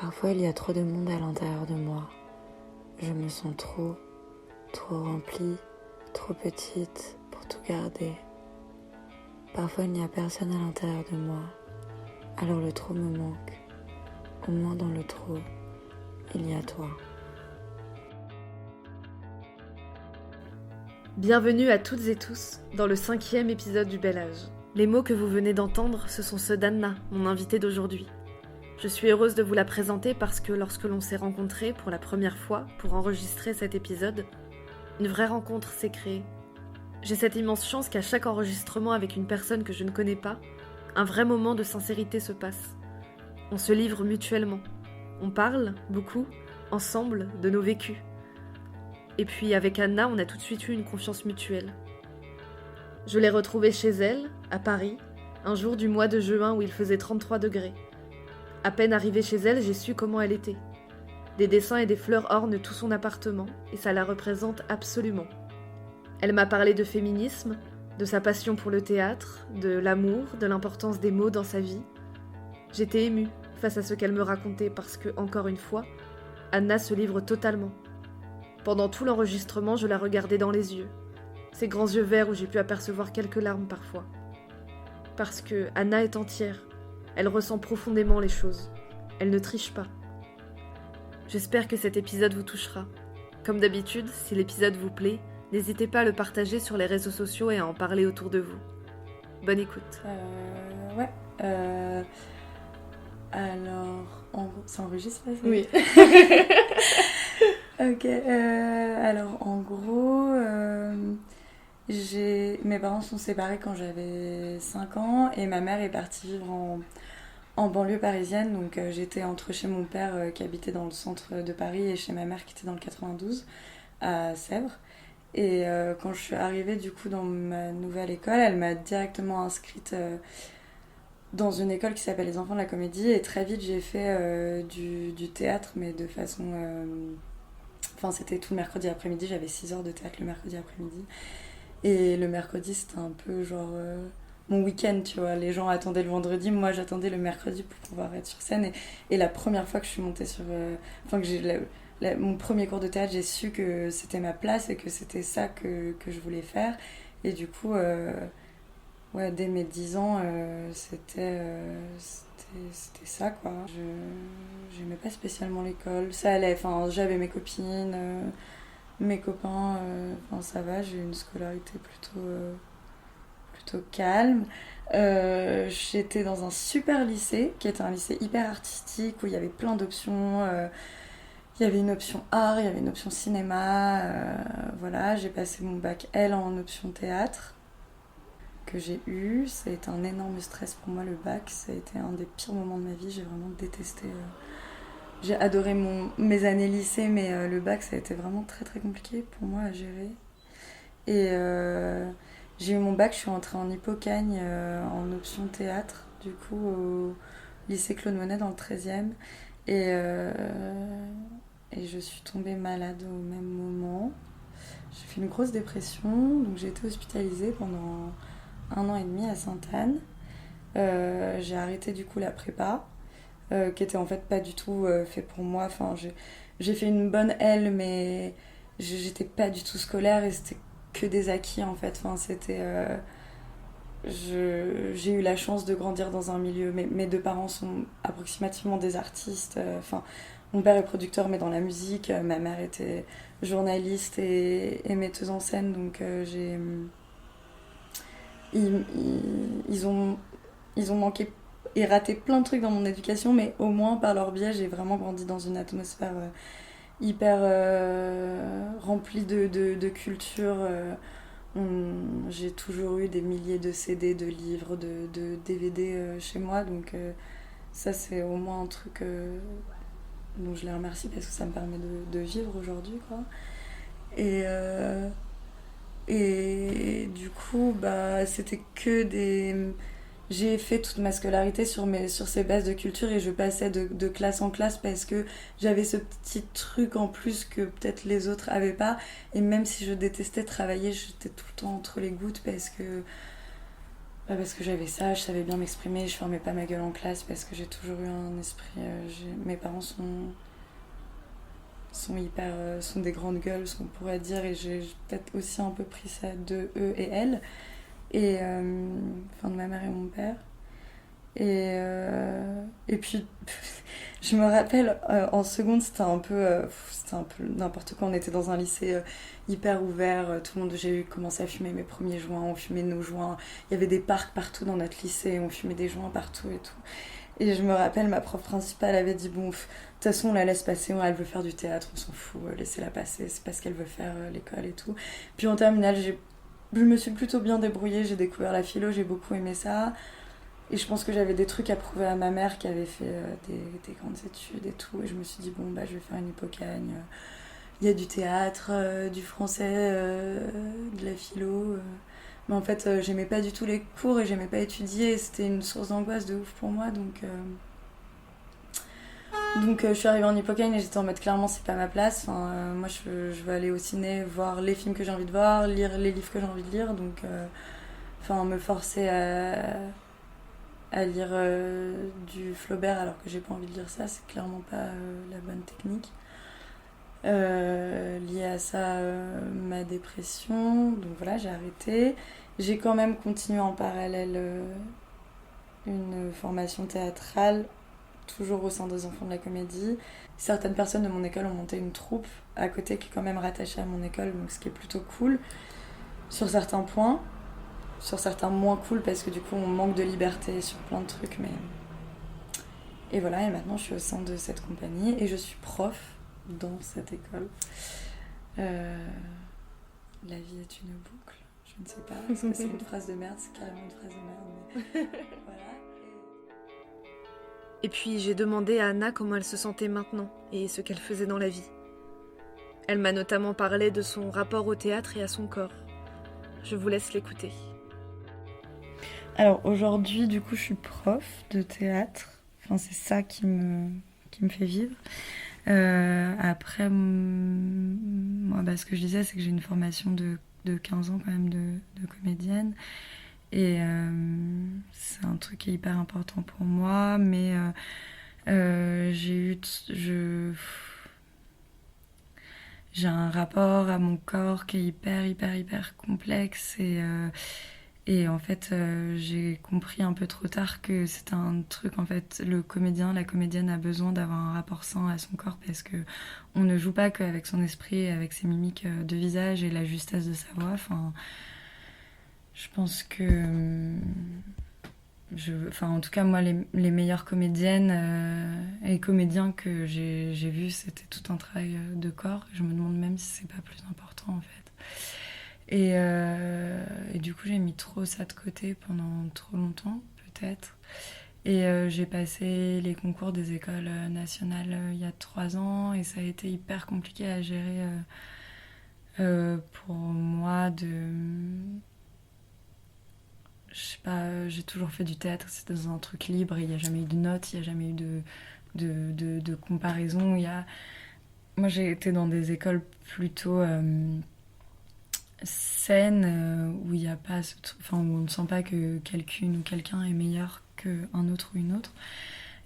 Parfois, il y a trop de monde à l'intérieur de moi. Je me sens trop remplie, trop petite pour tout garder. Parfois, il n'y a personne à l'intérieur de moi. Alors le trop me manque. Au moins dans le trop, il y a toi. Bienvenue à toutes et tous dans le 5e épisode du Bel Âge. Les mots que vous venez d'entendre, ce sont ceux d'Anna, mon invitée d'aujourd'hui. Je suis heureuse de vous la présenter parce que lorsque l'on s'est rencontrés pour la première fois pour enregistrer cet épisode, une vraie rencontre s'est créée. J'ai cette immense chance qu'à chaque enregistrement avec une personne que je ne connais pas, un vrai moment de sincérité se passe. On se livre mutuellement. On parle, beaucoup, ensemble, de nos vécus. Et puis avec Anna, on a tout de suite eu une confiance mutuelle. Je l'ai retrouvée chez elle, à Paris, un jour du mois de juin où il faisait 33 degrés. À peine arrivée chez elle, j'ai su comment elle était. Des dessins et des fleurs ornent tout son appartement, et ça la représente absolument. Elle m'a parlé de féminisme, de sa passion pour le théâtre, de l'amour, de l'importance des mots dans sa vie. J'étais émue face à ce qu'elle me racontait parce que, encore une fois, Anna se livre totalement. Pendant tout l'enregistrement, je la regardais dans les yeux. Ses grands yeux verts où j'ai pu apercevoir quelques larmes parfois. Parce que Anna est entière. Elle ressent profondément les choses. Elle ne triche pas. J'espère que cet épisode vous touchera. Comme d'habitude, si l'épisode vous plaît, n'hésitez pas à le partager sur les réseaux sociaux et à en parler autour de vous. Bonne écoute. Alors, ça enregistre là, ça? Oui. Ok, alors en gros, mes parents sont séparés quand j'avais 5 ans et ma mère est partie vivre en banlieue parisienne. Donc j'étais entre chez mon père qui habitait dans le centre de Paris et chez ma mère qui était dans le 92 à Sèvres. Et quand je suis arrivée du coup dans ma nouvelle école, elle m'a directement inscrite dans une école qui s'appelle les Enfants de la Comédie. Et très vite j'ai fait du théâtre, mais de façon... Enfin, c'était tout le mercredi après-midi, j'avais 6 heures de théâtre le mercredi après-midi. Et le mercredi, c'était un peu genre mon week-end, tu vois. Les gens attendaient le vendredi, moi j'attendais le mercredi pour pouvoir être sur scène. Et la première fois que je suis montée sur... que j'ai mon premier cours de théâtre, j'ai su que c'était ma place et que c'était ça que je voulais faire. Et du coup, dès mes 10 ans, c'était ça, quoi. J'aimais pas spécialement l'école. Ça allait, enfin, j'avais mes copines, mes copains, ça va, j'ai eu une scolarité plutôt calme. J'étais dans un super lycée, qui était un lycée hyper artistique, où il y avait plein d'options. Il y avait une option art, il y avait une option cinéma. Voilà, j'ai passé mon bac L en option théâtre que j'ai eu. Ça a été un énorme stress pour moi, le bac. Ça a été un des pires moments de ma vie. J'ai vraiment détesté. J'ai adoré mes années lycée, mais le bac, ça a été vraiment très très compliqué pour moi à gérer. Et j'ai eu mon bac, je suis rentrée en Hippocagne en option théâtre, du coup au lycée Claude Monet dans le 13e. Et je suis tombée malade au même moment. J'ai fait une grosse dépression, donc j'ai été hospitalisée pendant 1 an et demi à Sainte-Anne. J'ai arrêté du coup la prépa, qui était en fait pas du tout fait pour moi. Enfin, j'ai fait une bonne L, mais j'étais pas du tout scolaire et c'était que des acquis en fait. Enfin, j'ai eu la chance de grandir dans un milieu. Mes 2 parents sont approximativement des artistes. Mon père est producteur, mais dans la musique. Ma mère était journaliste et metteuse en scène, donc ils ont manqué et raté plein de trucs dans mon éducation, mais au moins par leur biais, j'ai vraiment grandi dans une atmosphère hyper remplie de culture. J'ai toujours eu des milliers de CD, de livres, de DVD chez moi, donc ça c'est au moins un truc dont je les remercie parce que ça me permet de vivre aujourd'hui, quoi. Et du coup, c'était que des... J'ai fait toute ma scolarité sur ces bases de culture et je passais de classe en classe parce que j'avais ce petit truc en plus que peut-être les autres avaient pas. Et même si je détestais travailler, j'étais tout le temps entre les gouttes parce que Parce que j'avais ça, je savais bien m'exprimer, je fermais pas ma gueule en classe parce que j'ai toujours eu un esprit. Mes parents sont hyper. Sont des grandes gueules, ce qu'on pourrait dire, et j'ai peut-être aussi un peu pris ça de eux et elles, enfin de ma mère et mon père. Et puis, je me rappelle, en seconde, c'était un peu n'importe quoi. On était dans un lycée hyper ouvert. Tout le monde, j'ai commencé à fumer mes premiers joints. On fumait nos joints. Il y avait des parcs partout dans notre lycée. On fumait des joints partout et tout. Et je me rappelle, ma prof principale avait dit bon, de toute façon, on la laisse passer. Elle veut faire du théâtre, on s'en fout. Laissez-la passer. C'est pas ce qu'elle veut faire, l'école et tout. Puis en terminale, je me suis plutôt bien débrouillée. J'ai découvert la philo. J'ai beaucoup aimé ça. Et je pense que j'avais des trucs à prouver à ma mère qui avait fait des grandes études et tout. Et je me suis dit, bon, bah, je vais faire une hypocagne. Il y a du théâtre, du français, de la philo. Mais en fait, j'aimais pas du tout les cours et j'aimais pas étudier. Et c'était une source d'angoisse de ouf pour moi. Donc je suis arrivée en hypocagne et j'étais en mode, clairement, c'est pas ma place. Enfin, moi, je veux aller au ciné, voir les films que j'ai envie de voir, lire les livres que j'ai envie de lire. Donc, me forcer à lire du Flaubert alors que j'ai pas envie de lire ça, c'est clairement pas la bonne technique. Lié à ça, ma dépression, donc voilà, j'ai arrêté. J'ai quand même continué en parallèle une formation théâtrale, toujours au sein des enfants de la comédie. Certaines personnes de mon école ont monté une troupe à côté qui est quand même rattachée à mon école, donc ce qui est plutôt cool sur certains points. Sur certains moins cool parce que du coup on manque de liberté sur plein de trucs, mais et voilà. Et maintenant je suis au sein de cette compagnie et je suis prof dans cette école. La vie est une boucle, je ne sais pas, est-ce que c'est une phrase de merde? C'est carrément une phrase de merde, mais voilà. Et puis j'ai demandé à Anna comment elle se sentait maintenant et ce qu'elle faisait dans la vie. Elle m'a notamment parlé de son rapport au théâtre et à son corps. Je vous laisse l'écouter. Alors aujourd'hui, du coup, je suis prof de théâtre. Enfin, c'est ça qui me fait vivre. Après, moi, ce que je disais, c'est que j'ai une formation de 15 ans quand même de comédienne. Et c'est un truc qui est hyper important pour moi. Mais j'ai un rapport à mon corps qui est hyper complexe. Et en fait, j'ai compris un peu trop tard que c'était un truc, en fait, le comédien, la comédienne a besoin d'avoir un rapport sain à son corps parce que on ne joue pas qu'avec son esprit, avec ses mimiques de visage et la justesse de sa voix. Enfin, je pense que... en tout cas, moi, les meilleures comédiennes et comédiens que j'ai vus, c'était tout un travail de corps. Je me demande même si c'est pas plus important, en fait. Et du coup, j'ai mis trop ça de côté pendant trop longtemps, peut-être. Et j'ai passé les concours des écoles nationales il y a 3 ans et ça a été hyper compliqué à gérer pour moi je sais pas, j'ai toujours fait du théâtre, c'était dans un truc libre, il n'y a jamais eu de notes, il n'y a jamais eu de comparaison. Moi, j'ai été dans des écoles plutôt saines où il n'y a pas où on ne sent pas que quelqu'une ou quelqu'un est meilleur qu'un autre ou une autre.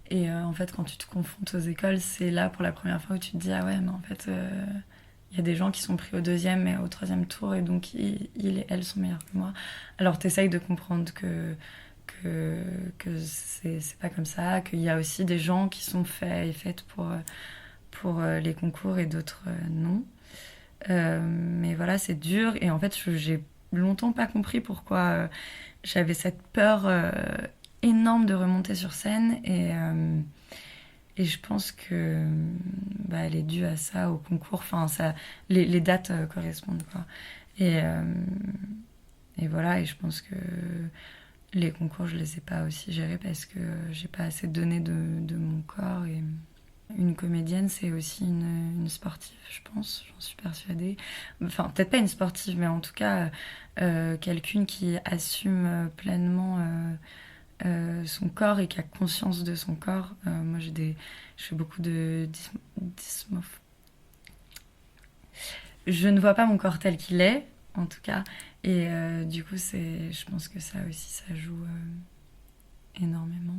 Et en fait, quand tu te confrontes aux écoles, c'est là pour la première fois où tu te dis ah ouais, mais en fait, il y a des gens qui sont pris au 2e et au 3e tour et donc ils et elles sont meilleurs que moi. Alors t'essayes de comprendre que c'est pas comme ça, qu'il y a aussi des gens qui sont faits et faites pour les concours et d'autres non. Mais voilà, c'est dur et en fait j'ai longtemps pas compris pourquoi j'avais cette peur énorme de remonter sur scène et je pense que elle est due à ça, au concours. Enfin, les dates correspondent, quoi. Et voilà, et je pense que les concours, je les ai pas aussi gérés parce que j'ai pas assez donné de mon corps. Et une comédienne, c'est aussi une sportive, je pense, j'en suis persuadée. Enfin, peut-être pas une sportive, mais en tout cas, quelqu'une qui assume pleinement son corps et qui a conscience de son corps. Moi, je fais beaucoup de je ne vois pas mon corps tel qu'il est, en tout cas. Et du coup, je pense que ça aussi, ça joue énormément.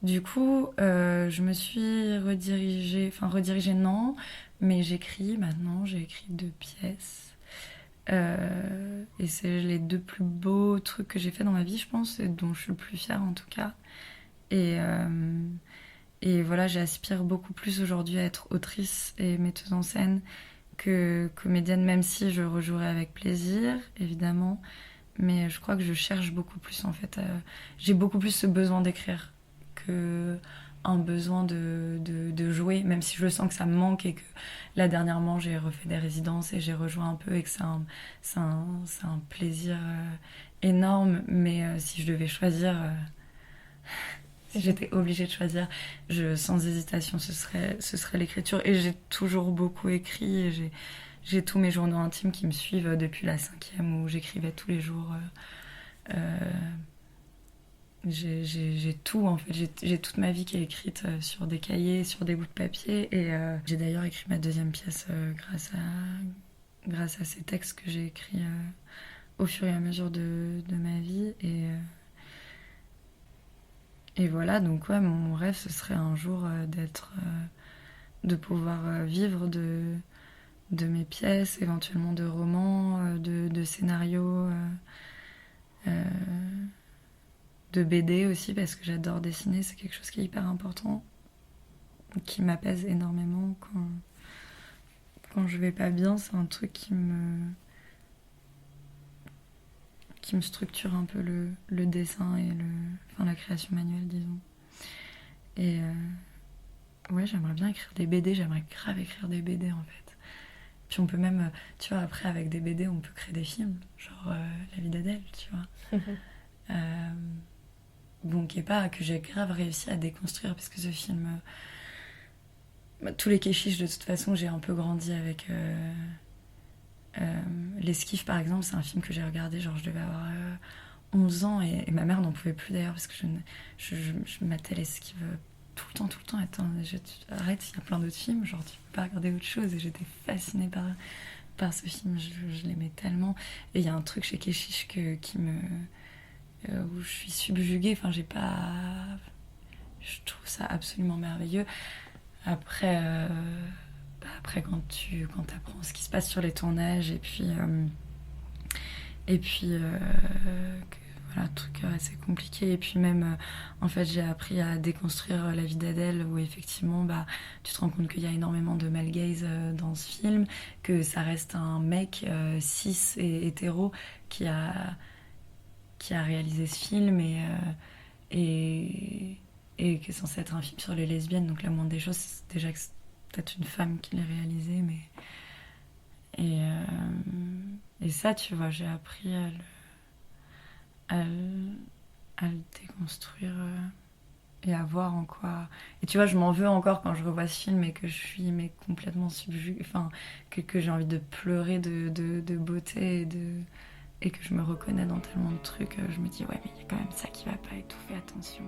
Du coup, je me suis redirigée non, mais j'écris maintenant, j'ai écrit 2 pièces. Et c'est les 2 plus beaux trucs que j'ai fait dans ma vie, je pense, et dont je suis le plus fière en tout cas. Et voilà, j'aspire beaucoup plus aujourd'hui à être autrice et metteuse en scène que comédienne, même si je rejouerai avec plaisir, évidemment. Mais je crois que je cherche beaucoup plus, en fait. J'ai beaucoup plus ce besoin d'écrire que un besoin de jouer, même si je sens que ça me manque et que là, dernièrement, j'ai refait des résidences et j'ai rejoint un peu et que c'est un plaisir énorme. Mais si je devais choisir... si j'étais obligée de choisir, sans hésitation, ce serait l'écriture. Et j'ai toujours beaucoup écrit. Et j'ai tous mes journaux intimes qui me suivent depuis la 5e où j'écrivais tous les jours. J'ai tout, en fait. J'ai toute ma vie qui est écrite sur des cahiers, sur des bouts de papier. Et j'ai d'ailleurs écrit ma 2e pièce grâce à ces textes que j'ai écrits au fur et à mesure de ma vie. Et voilà, donc ouais, mon rêve, ce serait un jour de pouvoir vivre de mes pièces, éventuellement de romans, de scénarios, de BD aussi, parce que j'adore dessiner, c'est quelque chose qui est hyper important, qui m'apaise énormément quand je vais pas bien, c'est un truc qui me structure un peu le dessin et la création manuelle, disons. Et ouais, j'aimerais bien écrire des BD, j'aimerais grave écrire des BD en fait. Puis on peut même, tu vois, après avec des BD, on peut créer des films, genre La vie d'Adèle, tu vois. Bon, que j'ai grave réussi à déconstruire, parce que ce film... tous les kéchiches, de toute façon, j'ai un peu grandi avec... L'Esquif, par exemple, c'est un film que j'ai regardé, genre je devais avoir 11 ans, et ma mère n'en pouvait plus d'ailleurs, parce que je matais l'Esquif tout le temps. Attends, arrête, il y a plein d'autres films, genre tu peux pas regarder autre chose. Et j'étais fascinée par ce film, je l'aimais tellement. Et il y a un truc chez Keshish où je suis subjuguée, enfin je trouve ça absolument merveilleux. Après quand t'apprends ce qui se passe sur les tournages, et puis voilà, truc assez compliqué. Et puis même, en fait, j'ai appris à déconstruire La vie d'Adèle, où effectivement, tu te rends compte qu'il y a énormément de male gaze dans ce film, que ça reste un mec cis et hétéro qui a réalisé ce film, et qui est censé être un film sur les lesbiennes. Donc la moindre des choses, c'est déjà que c'est peut-être une femme qui l'a réalisé, mais... Et ça, tu vois, j'ai appris à le déconstruire et à voir en quoi... Et tu vois, je m'en veux encore quand je revois ce film et que je suis complètement subjuguée, enfin, que j'ai envie de pleurer de beauté et que je me reconnais dans tellement de trucs. Je me dis, ouais, mais il y a quand même ça qui va pas et tout, fais attention.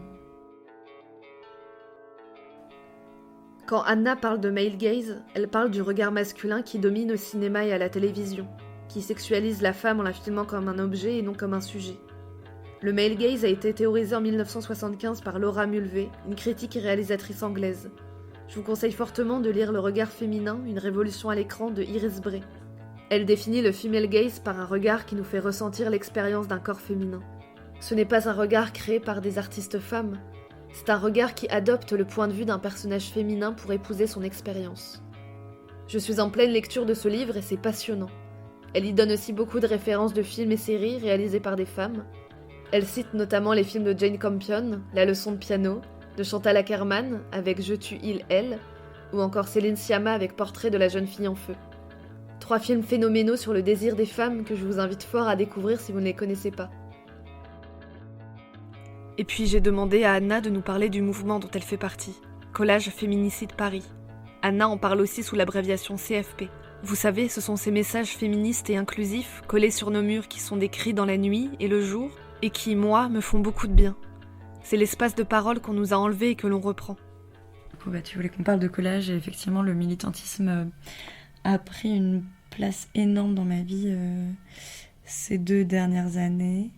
Quand Anna parle de male gaze, elle parle du regard masculin qui domine au cinéma et à la télévision, qui sexualise la femme en la filmant comme un objet et non comme un sujet. Le male gaze a été théorisé en 1975 par Laura Mulvey, une critique et réalisatrice anglaise. Je vous conseille fortement de lire Le regard féminin, une révolution à l'écran de Iris Bray. Elle définit le female gaze par un regard qui nous fait ressentir l'expérience d'un corps féminin. Ce n'est pas un regard créé par des artistes femmes, c'est un regard qui adopte le point de vue d'un personnage féminin pour épouser son expérience. Je suis en pleine lecture de ce livre et c'est passionnant. Elle y donne aussi beaucoup de références de films et séries réalisés par des femmes. Elle cite notamment les films de Jane Campion, La leçon de piano, de Chantal Akerman avec Je tue il, elle, ou encore Céline Sciamma avec Portrait de la jeune fille en feu. 3 films phénoménaux sur le désir des femmes que je vous invite fort à découvrir si vous ne les connaissez pas. Et puis j'ai demandé à Anna de nous parler du mouvement dont elle fait partie, Collage Féminicide Paris. Anna en parle aussi sous l'abréviation CFP. Vous savez, ce sont ces messages féministes et inclusifs collés sur nos murs qui sont des cris dans la nuit et le jour, et qui, moi, me font beaucoup de bien. C'est l'espace de parole qu'on nous a enlevé et que l'on reprend. Tu voulais qu'on parle de collage, et effectivement le militantisme a pris une place énorme dans ma vie ces 2 dernières années.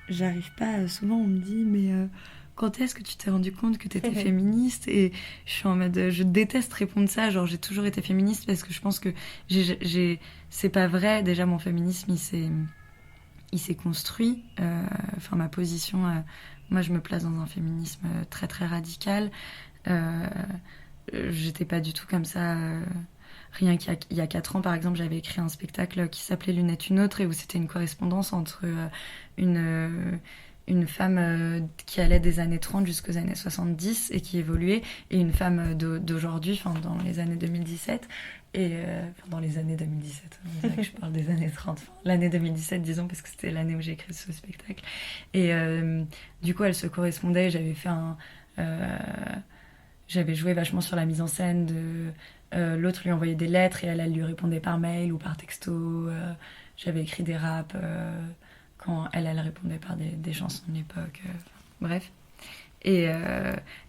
J'arrive pas, souvent on me dit mais quand est-ce que tu t'es rendu compte que t'étais féministe? Et je suis en mode, je déteste répondre ça, genre j'ai toujours été féministe parce que je pense que c'est pas vrai. Déjà mon féminisme il s'est construit, enfin ma position, moi je me place dans un féminisme très très radical. J'étais pas du tout comme ça. Rien qu'il y a 4 ans, par exemple, j'avais écrit un spectacle qui s'appelait Lunettes une autre et où c'était une correspondance entre une femme qui allait des années 30 jusqu'aux années 70 et qui évoluait, et une femme d'aujourd'hui, enfin dans les années 2017. Et dans les années 2017, on dirait que je parle des années 30, enfin, l'année 2017 disons, parce que c'était l'année où j'ai écrit ce spectacle. Et du coup, elle se correspondait, j'avais joué vachement sur la mise en scène de l'autre lui envoyait des lettres et elle lui répondait par mail ou par texto. J'avais écrit des raps quand elle répondait par des chansons de l'époque. Bref. Et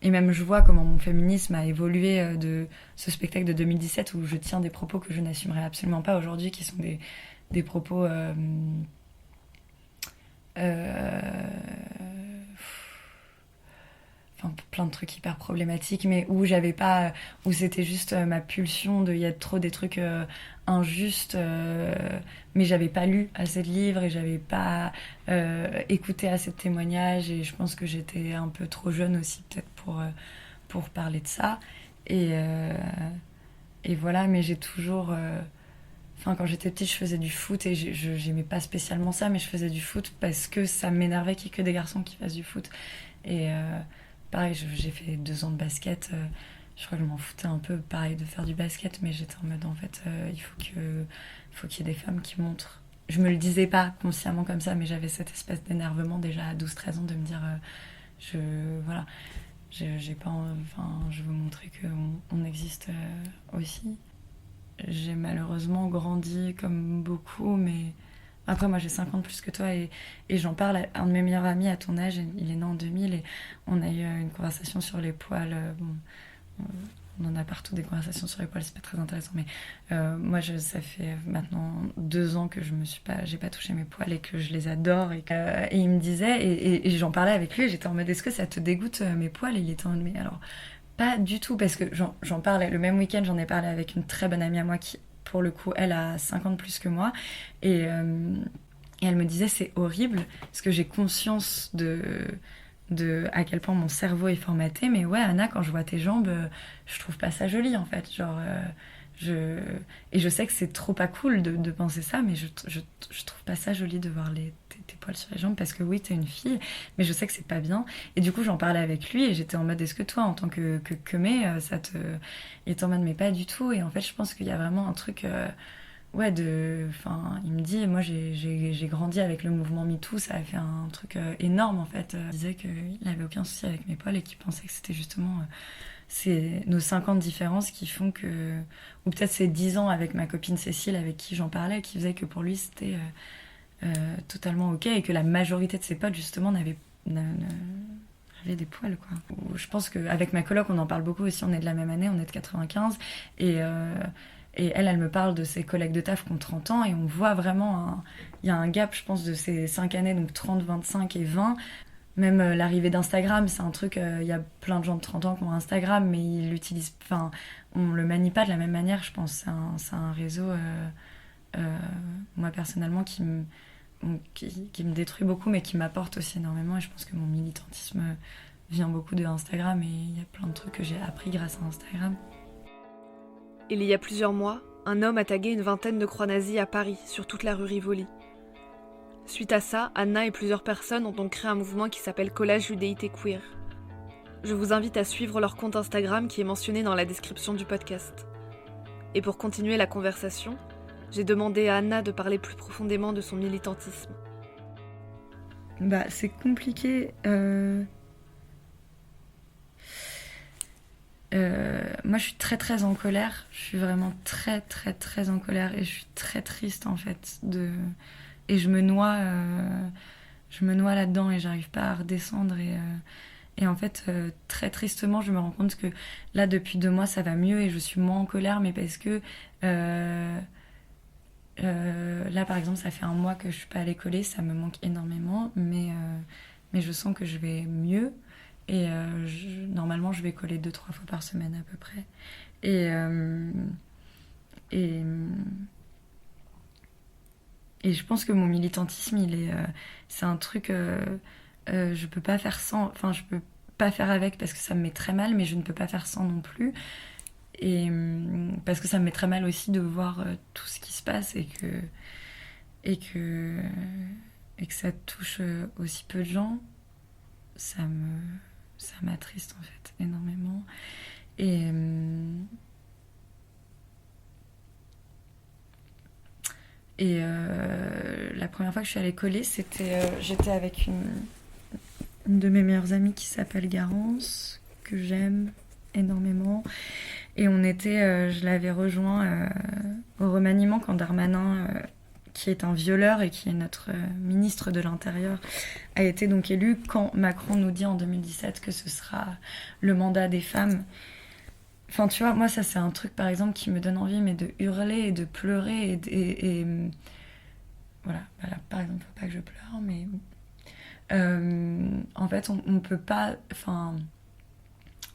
même je vois comment mon féminisme a évolué de ce spectacle de 2017 où je tiens des propos que je n'assumerai absolument pas aujourd'hui, qui sont des propos enfin, plein de trucs hyper problématiques, mais où c'était juste ma pulsion il y a trop des trucs injustes, mais j'avais pas lu assez de livres et j'avais pas écouté assez de témoignages, et je pense que j'étais un peu trop jeune aussi peut-être pour parler de ça. Et voilà, mais j'ai toujours enfin, quand j'étais petite, je faisais du foot et j'aimais pas spécialement ça, mais je faisais du foot parce que ça m'énervait qu'il y ait que des garçons qui fassent du foot. Et pareil, j'ai fait 2 ans de basket. Je crois que je m'en foutais un peu, pareil, de faire du basket, mais j'étais en mode, en fait, il faut qu'il y ait des femmes qui montrent. Je me le disais pas consciemment comme ça, mais j'avais cette espèce d'énervement déjà à 12-13 ans de me dire, voilà, j'ai pas, enfin, je veux montrer qu'on existe aussi. J'ai malheureusement grandi comme beaucoup, mais après moi j'ai 5 ans de plus que toi, et j'en parle à un de mes meilleurs amis à ton âge, il est né en 2000, et on a eu une conversation sur les poils. Bon, on en a partout des conversations sur les poils, c'est pas très intéressant, mais moi ça fait maintenant 2 ans que j'ai pas touché mes poils et que je les adore, et il me disait, et j'en parlais avec lui, et j'étais en mode, est-ce que ça te dégoûte mes poils? Et il était en mode, mais alors pas du tout, parce que j'en parlais le même week-end, j'en ai parlé avec une très bonne amie à moi qui, pour le coup, elle a 5 ans de plus que moi. Et elle me disait, c'est horrible, parce que j'ai conscience de à quel point mon cerveau est formaté. Mais ouais, Anna, quand je vois tes jambes, je trouve pas ça joli, en fait. Genre, et je sais que c'est trop pas cool de penser ça, mais je trouve pas ça joli de voir tes poils sur les jambes, parce que oui, t'es une fille, mais je sais que c'est pas bien. Et du coup, j'en parlais avec lui et j'étais en mode, est-ce que toi, en tant que mec, ça te... Il était en mode, mais pas du tout. Et en fait, je pense qu'il y a vraiment un truc... ouais, enfin, il me dit, moi j'ai grandi avec le mouvement MeToo, ça a fait un truc énorme en fait. Il disait qu'il n'avait aucun souci avec mes poils et qu'il pensait que c'était justement... c'est nos 5 ans de différence qui font que... Ou peut-être c'est 10 ans avec ma copine Cécile, avec qui j'en parlais, qui faisait que pour lui c'était totalement ok, et que la majorité de ses potes justement avaient des poils, quoi. Je pense qu'avec ma coloc, on en parle beaucoup aussi, on est de la même année, on est de 95, et elle me parle de ses collègues de taf qui ont 30 ans, et on voit vraiment il y a un gap, je pense, de ces 5 années, donc 30, 25 et 20. Même l'arrivée d'Instagram, c'est un truc, il y a plein de gens de 30 ans qui ont Instagram, mais ils l'utilisent, enfin, on le manie pas de la même manière, je pense. C'est un réseau, moi personnellement, qui me détruit beaucoup, mais qui m'apporte aussi énormément, et je pense que mon militantisme vient beaucoup de Instagram, et il y a plein de trucs que j'ai appris grâce à Instagram. Il y a plusieurs mois, un homme a tagué une vingtaine de croix nazies à Paris, sur toute la rue Rivoli. Suite à ça, Anna et plusieurs personnes ont donc créé un mouvement qui s'appelle Collage Judéité Queer. Je vous invite à suivre leur compte Instagram qui est mentionné dans la description du podcast. Et pour continuer la conversation, j'ai demandé à Anna de parler plus profondément de son militantisme. Bah, c'est compliqué. Moi, je suis très très en colère. Je suis vraiment très très très en colère, et je suis très triste en fait. Et je me noie là-dedans, et j'arrive pas à redescendre. Et en fait, très tristement, je me rends compte que là, depuis 2 mois, ça va mieux et je suis moins en colère, mais parce que là, par exemple, ça fait 1 mois que je suis pas allée coller, ça me manque énormément, mais je sens que je vais mieux. Et normalement, je vais coller 2-3 fois par semaine à peu près. Et, et, et je pense que mon militantisme, c'est un truc, je peux pas faire sans, enfin, je peux pas faire avec parce que ça me met très mal, mais je ne peux pas faire sans non plus. Et parce que ça me met très mal aussi de voir tout ce qui se passe et que, et que ça touche aussi peu de gens, ça m'attriste en fait énormément. Et, la première fois que je suis allée coller, j'étais avec une de mes meilleures amies qui s'appelle Garance, que j'aime énormément. Et je l'avais rejoint au remaniement quand Darmanin, qui est un violeur et qui est notre ministre de l'Intérieur, a été donc élu, quand Macron nous dit en 2017 que ce sera le mandat des femmes. Enfin, tu vois, moi, ça, c'est un truc, par exemple, qui me donne envie, mais de hurler et de pleurer. Voilà, là, par exemple, faut pas que je pleure, mais... en fait, on peut pas... Enfin...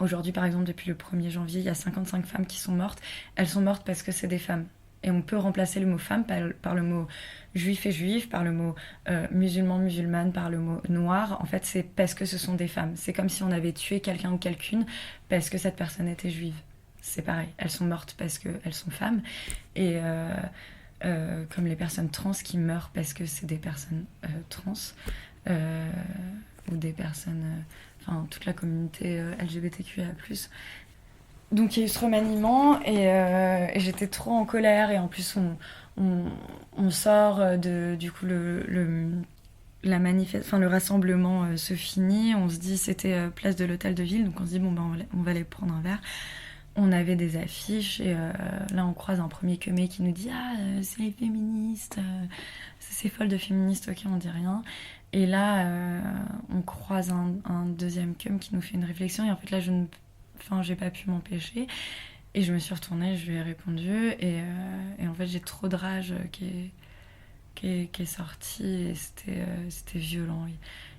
Aujourd'hui, par exemple, depuis le 1er janvier, il y a 55 femmes qui sont mortes. Elles sont mortes parce que c'est des femmes. Et on peut remplacer le mot femme par le mot juif et juif, par le mot musulman, musulmane, par le mot noir. En fait, c'est parce que ce sont des femmes. C'est comme si on avait tué quelqu'un ou quelqu'une parce que cette personne était juive. C'est pareil. Elles sont mortes parce qu'elles sont femmes. Et comme les personnes trans qui meurent parce que c'est des personnes trans. Ou des personnes... Enfin, toute la communauté LGBTQIA+. Donc il y a eu ce remaniement et j'étais trop en colère et en plus on sort du coup le rassemblement se finit, on se dit c'était place de l'hôtel de ville, donc on se dit bon ben on va aller prendre un verre. On avait des affiches et là on croise un premier queumé qui nous dit c'est les féministes, c'est folle de féministes, ok on dit rien. Et là on croise un deuxième queum qui nous fait une réflexion et en fait là j'ai pas pu m'empêcher et je me suis retournée, je lui ai répondu et en fait j'ai trop de rage qui est sorti et c'était violent.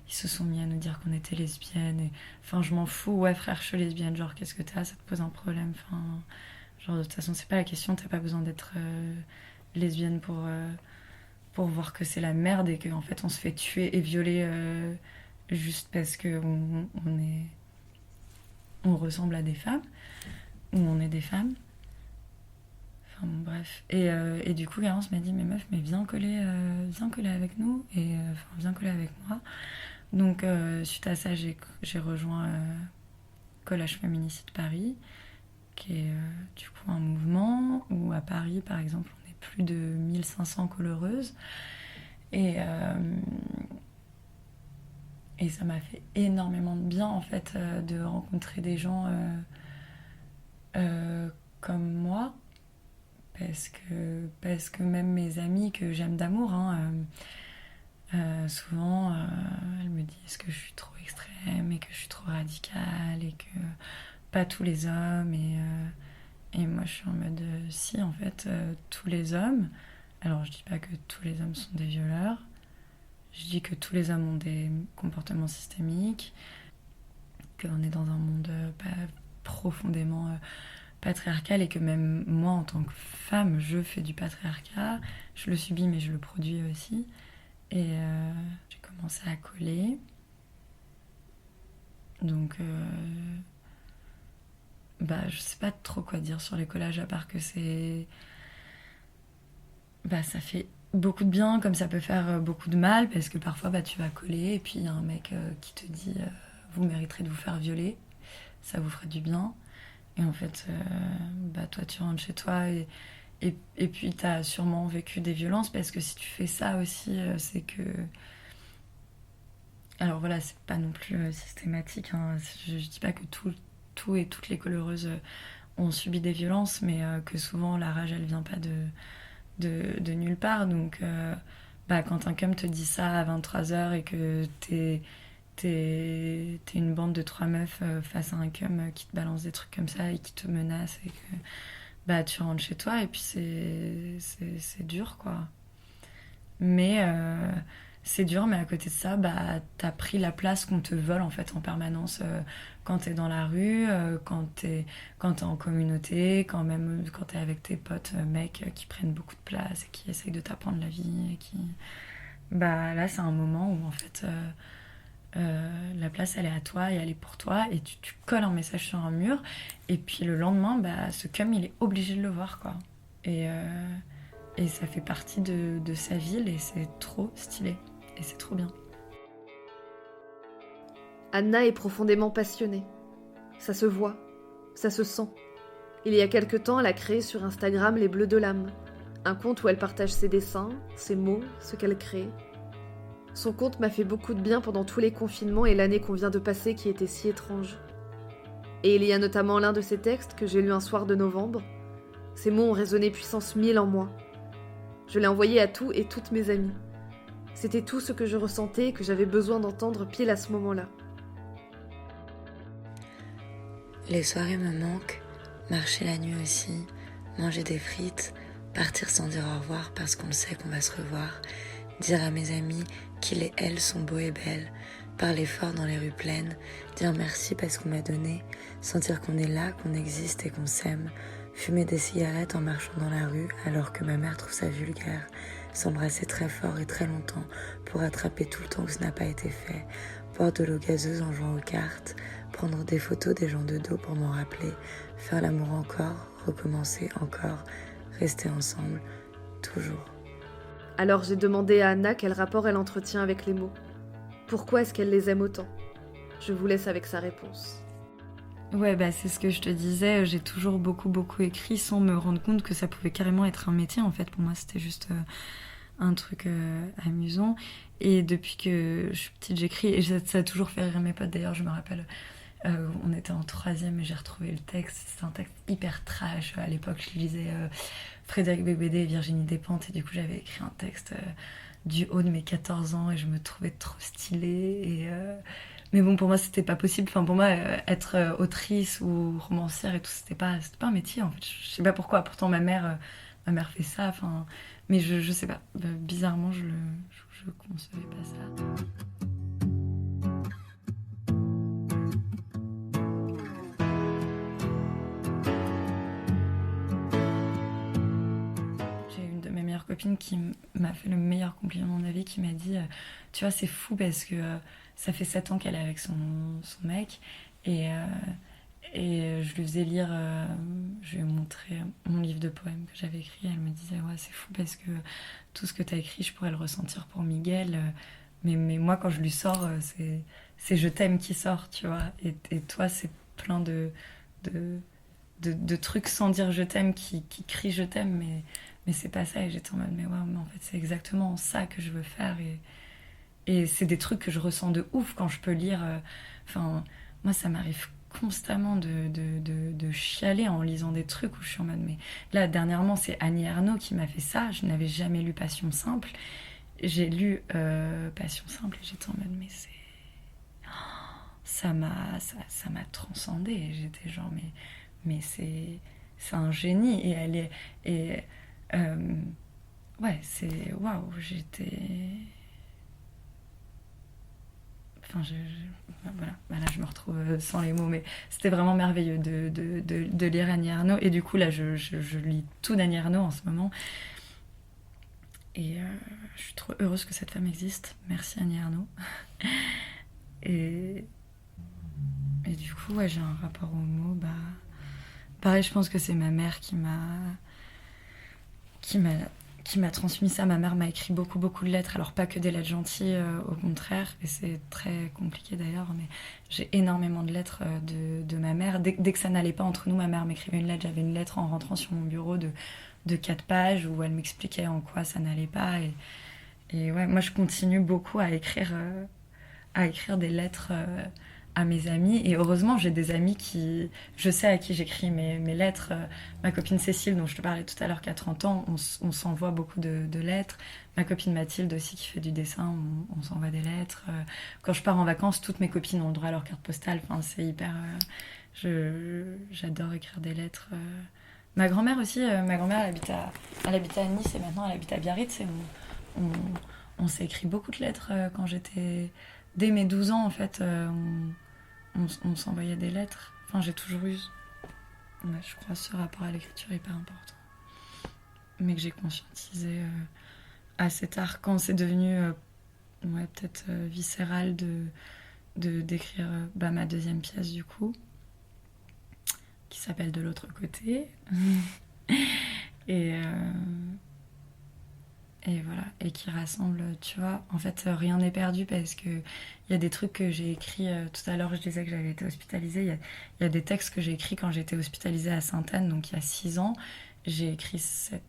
Ils se sont mis à nous dire qu'on était lesbiennes et enfin je m'en fous, ouais frère je suis lesbienne, genre qu'est-ce que t'as, ça te pose un problème, enfin genre de toute façon c'est pas la question, t'as pas besoin d'être lesbienne pour voir que c'est la merde et qu'en fait on se fait tuer et violer juste parce que on ressemble à des femmes ou on est des femmes. Enfin bon, bref. Et du coup, Garance m'a dit mais meuf, mais viens coller avec nous et viens coller avec moi. Donc suite à ça, j'ai rejoint Collage Féminicide Paris, qui est du coup un mouvement où à Paris, par exemple, on est plus de 1500 coloreuses. Et ça m'a fait énormément de bien en fait de rencontrer des gens comme moi. Parce que même mes amies que j'aime d'amour, souvent elles me disent que je suis trop extrême et que je suis trop radicale et que pas tous les hommes. Et moi je suis en mode si en fait tous les hommes. Alors je dis pas que tous les hommes sont des violeurs. Je dis que tous les hommes ont des comportements systémiques, qu'on est dans un monde profondément patriarcal et que même moi en tant que femme je fais du patriarcat, je le subis mais je le produis aussi. Et j'ai commencé à coller, donc je sais pas trop quoi dire sur les collages à part que ça fait beaucoup de bien comme ça peut faire beaucoup de mal parce que parfois tu vas coller et puis il y a un mec qui te dit vous mériterez de vous faire violer, ça vous ferait du bien. Et en fait, toi, tu rentres chez toi et puis t'as sûrement vécu des violences parce que si tu fais ça aussi, c'est que... Alors voilà, c'est pas non plus systématique, hein. Je dis pas que tout et toutes les coloreuses ont subi des violences, mais que souvent la rage, elle vient pas de nulle part. Donc quand un cum te dit ça à 23h et que t'es une bande de 3 meufs face à un cum qui te balance des trucs comme ça et qui te menace et que bah tu rentres chez toi et puis c'est dur quoi. Mais c'est dur, mais à côté de ça, bah, t'as pris la place qu'on te vole en fait en permanence quand t'es dans la rue, quand t'es en communauté, quand t'es avec tes potes mecs qui prennent beaucoup de place et qui essayent de t'apprendre la vie. Et qui... Bah là, c'est un moment où en fait la place elle est à toi et elle est pour toi et tu colles un message sur un mur et puis le lendemain, bah, ce cum il est obligé de le voir quoi. Et, euh, et ça fait partie de sa ville et c'est trop stylé. Et c'est trop bien. Anna est profondément passionnée. Ça se voit, ça se sent. Il y a quelque temps, elle a créé sur Instagram Les Bleus de l'âme, un compte où elle partage ses dessins, ses mots, ce qu'elle crée. Son compte m'a fait beaucoup de bien pendant tous les confinements et l'année qu'on vient de passer qui était si étrange. Et il y a notamment l'un de ses textes que j'ai lu un soir de novembre. Ces mots ont résonné puissance 1000 en moi. Je l'ai envoyé à tous et toutes mes amis. C'était tout ce que je ressentais et que j'avais besoin d'entendre pile à ce moment-là. Les soirées me manquent, marcher la nuit aussi, manger des frites, partir sans dire au revoir parce qu'on le sait qu'on va se revoir, dire à mes amis qu'ils et elles sont beaux et belles, parler fort dans les rues pleines, dire merci parce qu'on m'a donné, sentir qu'on est là, qu'on existe et qu'on s'aime, fumer des cigarettes en marchant dans la rue alors que ma mère trouve ça vulgaire, s'embrasser très fort et très longtemps pour attraper tout le temps où ce n'a pas été fait, boire de l'eau gazeuse en jouant aux cartes, prendre des photos des gens de dos pour m'en rappeler, faire l'amour encore, recommencer encore, rester ensemble, toujours. Alors j'ai demandé à Anna quel rapport elle entretient avec les mots. Pourquoi est-ce qu'elle les aime autant ? Je vous laisse avec sa réponse. Ouais, bah c'est ce que je te disais, j'ai toujours beaucoup écrit sans me rendre compte que ça pouvait carrément être un métier en fait. Pour moi, c'était juste un truc amusant. Et depuis que je suis petite, j'écris et ça a toujours fait rire mes potes. D'ailleurs, je me rappelle, on était en 3e et j'ai retrouvé le texte. C'était un texte hyper trash. À l'époque, je lisais Frédéric Beigbeder et Virginie Despentes et du coup, j'avais écrit un texte du haut de mes 14 ans et je me trouvais trop stylée. Mais bon, pour moi, c'était pas possible. Enfin, pour moi, être autrice ou romancière et tout, c'était pas un métier, en fait. Je sais pas pourquoi. Pourtant, ma mère fait ça. Enfin, mais je sais pas. Bizarrement, je concevais pas ça. J'ai une de mes meilleures copines qui m'a fait le meilleur compliment de ma vie, qui m'a dit tu vois, c'est fou parce que ça fait 7 ans qu'elle est avec son mec et je lui faisais lire, je lui ai montré mon livre de poèmes que j'avais écrit. Elle me disait ouais, c'est fou parce que tout ce que t'as écrit, je pourrais le ressentir pour Miguel, mais moi quand je lui sors, c'est je t'aime qui sort, tu vois, et toi c'est plein de trucs sans dire je t'aime qui crient je t'aime, mais c'est pas ça. Et j'étais en mode mais ouais, mais en fait c'est exactement ça que je veux faire. Et c'est des trucs que je ressens de ouf quand je peux lire. Enfin, moi, ça m'arrive constamment de chialer en lisant des trucs où je suis en mode... Mais là, dernièrement, c'est Annie Ernaux qui m'a fait ça. Je n'avais jamais lu Passion simple. J'ai lu Passion simple et j'étais en mode... Mais c'est... Ça m'a transcendée. Et j'étais genre... Mais c'est un génie. Et elle est... Et, ouais, c'est... Waouh, j'étais... Enfin, voilà, je me retrouve sans les mots, mais c'était vraiment merveilleux de lire Annie Ernaux. Et du coup, là, je lis tout d'Annie Ernaux en ce moment. Et je suis trop heureuse que cette femme existe. Merci Annie Ernaux. Et du coup, ouais, j'ai un rapport aux mots. Bah, pareil, je pense que c'est ma mère qui m'a transmis ça. Ma mère m'a écrit beaucoup de lettres, alors pas que des lettres gentilles, au contraire, et c'est très compliqué d'ailleurs, mais j'ai énormément de lettres de ma mère. Dès que ça n'allait pas entre nous, ma mère m'écrivait une lettre. J'avais une lettre en rentrant sur mon bureau de 4 pages où elle m'expliquait en quoi ça n'allait pas. Et ouais, moi je continue beaucoup à écrire des lettres à mes amis. Et heureusement, j'ai des amis qui... Je sais à qui j'écris mes lettres. Ma copine Cécile, dont je te parlais tout à l'heure, qui a 30 ans, on s'envoie beaucoup de lettres. Ma copine Mathilde aussi, qui fait du dessin, on s'envoie des lettres. Quand je pars en vacances, toutes mes copines ont le droit à leur carte postale. Enfin, c'est hyper... j'adore écrire des lettres. Ma grand-mère aussi, elle habite à Nice et maintenant elle habite à Biarritz. Et on s'est écrit beaucoup de lettres quand j'étais... Dès mes 12 ans, en fait, on s'envoyait des lettres. Enfin, j'ai toujours eu, je crois, ce rapport à l'écriture hyper important. Mais que j'ai conscientisé assez tard, quand c'est devenu peut-être viscéral d'écrire ma deuxième pièce, du coup, qui s'appelle De l'autre côté. Et voilà, et qui rassemble, tu vois, en fait, rien n'est perdu parce que il y a des trucs que j'ai écrits, tout à l'heure je disais que j'avais été hospitalisée, il y a des textes que j'ai écrits quand j'étais hospitalisée à Sainte-Anne, donc il y a 6 ans, j'ai écrit cette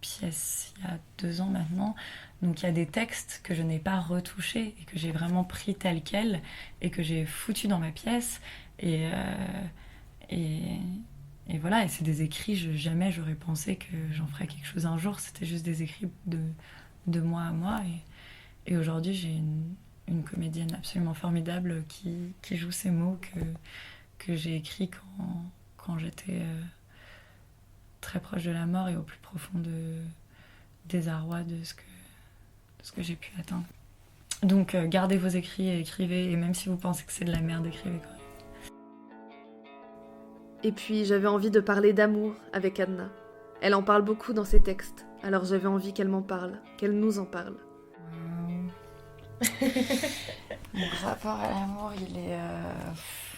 pièce il y a 2 ans maintenant, donc il y a des textes que je n'ai pas retouchés et que j'ai vraiment pris tel quel et que j'ai foutu dans ma pièce, et voilà, et c'est des écrits, jamais j'aurais pensé que j'en ferais quelque chose un jour. C'était juste des écrits de moi à moi. Et aujourd'hui, j'ai une comédienne absolument formidable qui joue ces mots que j'ai écrits quand j'étais très proche de la mort et au plus profond désarroi de ce que j'ai pu atteindre. Donc, gardez vos écrits et écrivez. Et même si vous pensez que c'est de la merde, écrivez quand même. Et puis j'avais envie de parler d'amour avec Adna. Elle en parle beaucoup dans ses textes, alors j'avais envie qu'elle m'en parle, qu'elle nous en parle. Mon rapport à l'amour,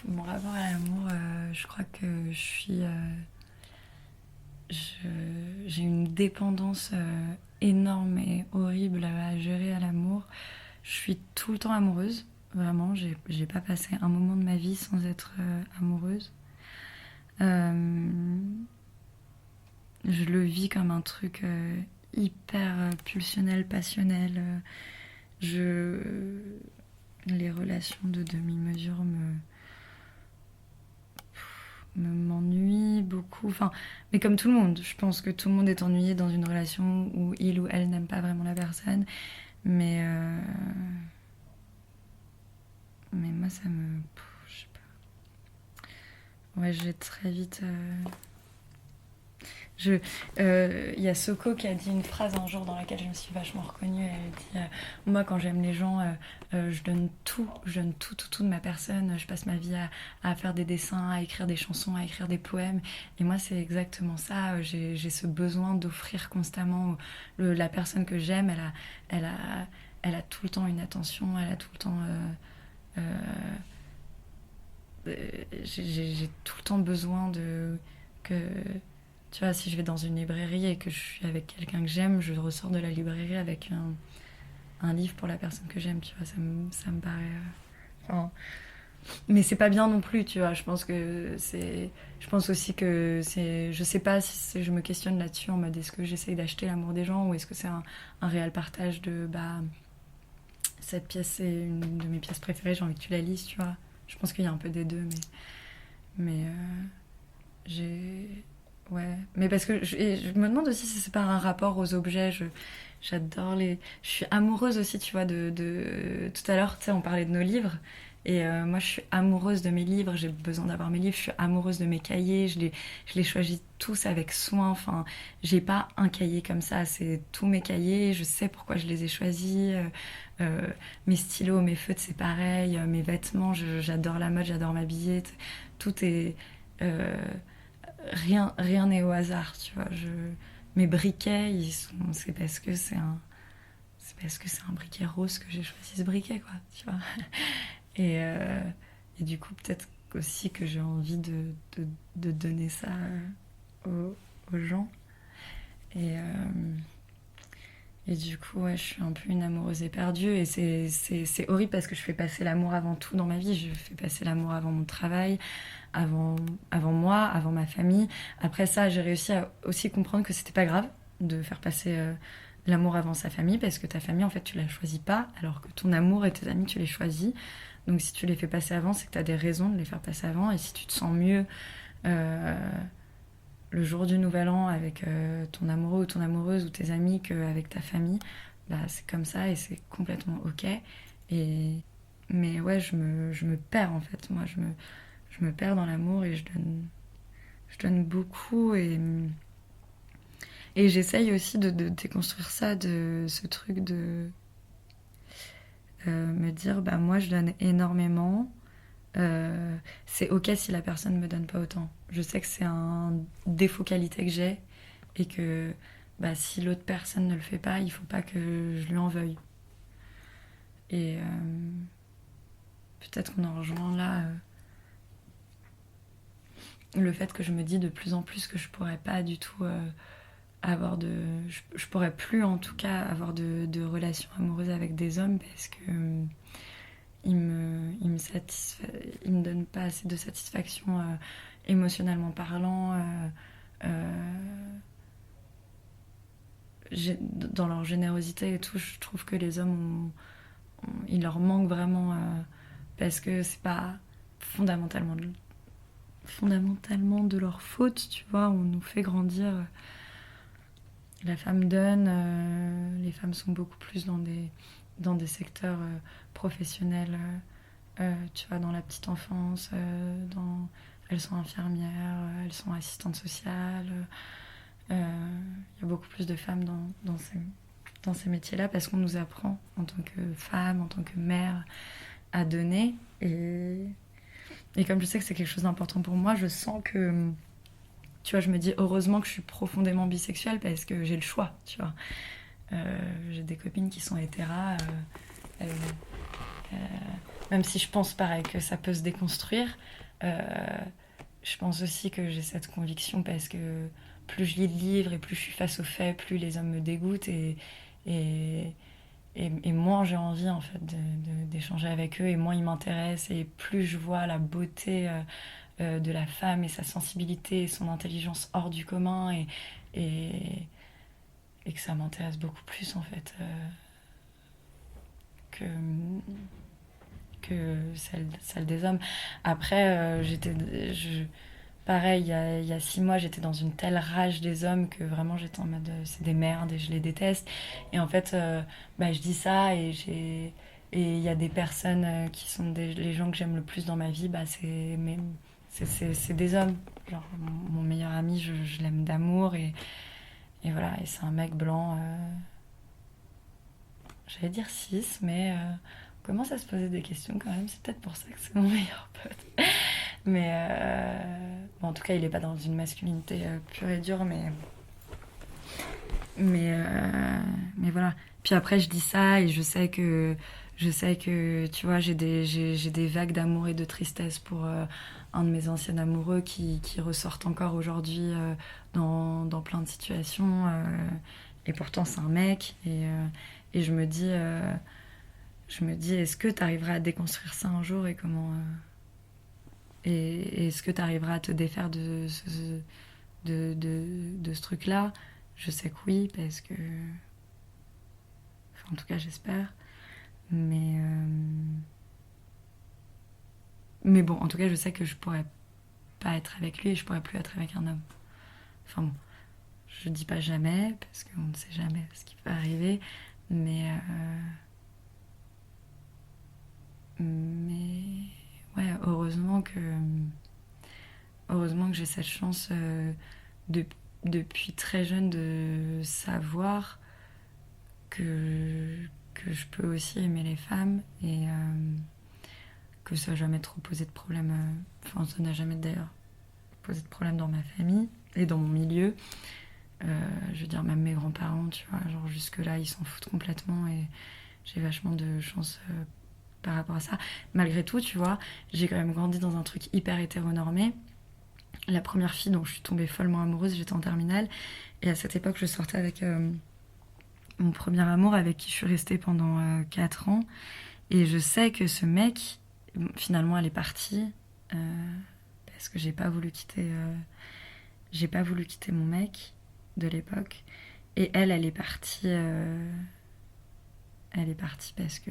Mon rapport à l'amour, je crois que j'ai une dépendance énorme et horrible à gérer à l'amour. Je suis tout le temps amoureuse, vraiment. J'ai pas passé un moment de ma vie sans être amoureuse. Je le vis comme un truc hyper pulsionnel, passionnel. Les relations de demi-mesure m'ennuient beaucoup. Enfin, mais comme tout le monde, je pense que tout le monde est ennuyé dans une relation où il ou elle n'aime pas vraiment la personne. Mais moi, ça me... Je sais pas. Ouais, j'ai très vite... y a Soko qui a dit une phrase un jour dans laquelle je me suis vachement reconnue. Elle dit moi, quand j'aime les gens, je donne tout de ma personne. Je passe ma vie à faire des dessins, à écrire des chansons, à écrire des poèmes. Et moi, c'est exactement ça. J'ai ce besoin d'offrir constamment la personne que j'aime. Elle a tout le temps une attention. Elle a tout le temps. J'ai tout le temps besoin que. Tu vois, si je vais dans une librairie et que je suis avec quelqu'un que j'aime, je ressors de la librairie avec un livre pour la personne que j'aime, tu vois, ça me paraît... Enfin, mais c'est pas bien non plus, tu vois, je pense aussi que c'est... Je sais pas si je me questionne là-dessus en mode est-ce que j'essaye d'acheter l'amour des gens ou est-ce que c'est un réel partage de... cette pièce, c'est une de mes pièces préférées, j'ai envie que tu la lises, tu vois. Je pense qu'il y a un peu des deux, mais j'ai... Ouais, mais parce que je me demande aussi si c'est pas un rapport aux objets. J'adore je suis amoureuse aussi, tu vois, de... Tout à l'heure, tu sais, on parlait de nos livres. Et moi, je suis amoureuse de mes livres. J'ai besoin d'avoir mes livres. Je suis amoureuse de mes cahiers. Je les choisis tous avec soin. Enfin, j'ai pas un cahier comme ça. C'est tous mes cahiers. Je sais pourquoi je les ai choisis. Mes stylos, mes feutres, c'est pareil. Mes vêtements, j'adore la mode, j'adore m'habiller. Tout est... Rien n'est au hasard, tu vois. Mes briquets, c'est parce que c'est un briquet rose que j'ai choisi ce briquet, quoi, tu vois. Et du coup, peut-être aussi que j'ai envie de donner ça aux gens. Et du coup, ouais, je suis un peu une amoureuse éperdue. Et c'est horrible parce que je fais passer l'amour avant tout dans ma vie. Je fais passer l'amour avant mon travail, avant moi, avant ma famille. Après ça, j'ai réussi à aussi comprendre que c'était pas grave de faire passer l'amour avant sa famille, parce que ta famille, en fait, tu la choisis pas, alors que ton amour et tes amis, tu les choisis. Donc si tu les fais passer avant, c'est que tu as des raisons de les faire passer avant. Et si tu te sens mieux le jour du Nouvel An avec ton amoureux ou ton amoureuse ou tes amis qu'avec ta famille, bah, c'est comme ça et c'est complètement ok. Mais ouais, je me perds en fait. Moi, je me perds dans l'amour et je donne beaucoup et j'essaye aussi de déconstruire ça, de ce truc de me dire, bah moi je donne énormément. C'est ok si la personne me donne pas autant. Je sais que c'est un défaut qualité que j'ai et que bah, si l'autre personne ne le fait pas, il faut pas que je lui en veuille. Et peut-être qu'on en rejoint là le fait que je me dis de plus en plus que je pourrais pas du tout avoir de... Je pourrais plus en tout cas avoir de relations amoureuses avec des hommes parce que ils me donnent pas assez de satisfaction émotionnellement parlant. Dans leur générosité et tout, je trouve que les hommes, il leur manque vraiment parce que c'est pas fondamentalement de leur faute, tu vois, on nous fait grandir. La femme donne, les femmes sont beaucoup plus dans des secteurs professionnels, tu vois, dans la petite enfance, elles sont infirmières, elles sont assistantes sociales. Il y a beaucoup plus de femmes dans ces métiers-là parce qu'on nous apprend en tant que femme, en tant que mère, à donner. Et comme je sais que c'est quelque chose d'important pour moi, je sens que, tu vois, je me dis heureusement que je suis profondément bisexuelle parce que j'ai le choix, tu vois. J'ai des copines qui sont hétéras, même si je pense pareil que ça peut se déconstruire, je pense aussi que j'ai cette conviction parce que plus je lis de livres et plus je suis face aux faits, plus les hommes me dégoûtent et moins j'ai envie en fait d'échanger avec eux et moins ils m'intéressent et plus je vois la beauté de la femme et sa sensibilité et son intelligence hors du commun et que ça m'intéresse beaucoup plus en fait que celle des hommes. Après, pareil, il y a 6 mois, j'étais dans une telle rage des hommes que vraiment j'étais en mode c'est des merdes et je les déteste. Et en fait, bah, je dis ça et il y a des personnes qui sont les gens que j'aime le plus dans ma vie, bah, c'est des hommes. Genre, mon meilleur ami, je l'aime d'amour et voilà, et c'est un mec blanc. J'allais dire 6, mais on commence à se poser des questions quand même. C'est peut-être pour ça que c'est mon meilleur pote. Mais bon, en tout cas, il n'est pas dans une masculinité pure et dure, mais voilà. Puis après, je dis ça et je sais que tu vois, j'ai des vagues d'amour et de tristesse pour un de mes anciens amoureux qui ressortent encore aujourd'hui dans plein de situations. Et pourtant, c'est un mec. Et je me dis, est-ce que tu arriveras à déconstruire ça un jour et comment et est-ce que tu arriveras à te défaire de ce truc-là? Je sais que oui, parce que... Enfin, en tout cas, j'espère. Mais bon, en tout cas, je sais que je pourrais pas être avec lui et je pourrais plus être avec un homme. Enfin bon, je dis pas jamais, parce qu'on ne sait jamais ce qui peut arriver, mais ouais, heureusement que j'ai cette chance depuis très jeune de savoir que je peux aussi aimer les femmes et que ça n'a jamais trop posé de problème. Enfin, ça n'a jamais d'ailleurs posé de problème dans ma famille et dans mon milieu. Je veux dire, même mes grands-parents, tu vois, genre jusque-là, ils s'en foutent complètement et j'ai vachement de chance par rapport à ça. Malgré tout, tu vois, j'ai quand même grandi dans un truc hyper hétéronormé. La première fille dont je suis tombée follement amoureuse, j'étais en terminale. Et à cette époque, je sortais avec mon premier amour avec qui je suis restée pendant 4 ans. Et je sais que ce mec, finalement, elle est partie parce que j'ai pas voulu quitter mon mec de l'époque. Et elle est partie Elle est partie parce que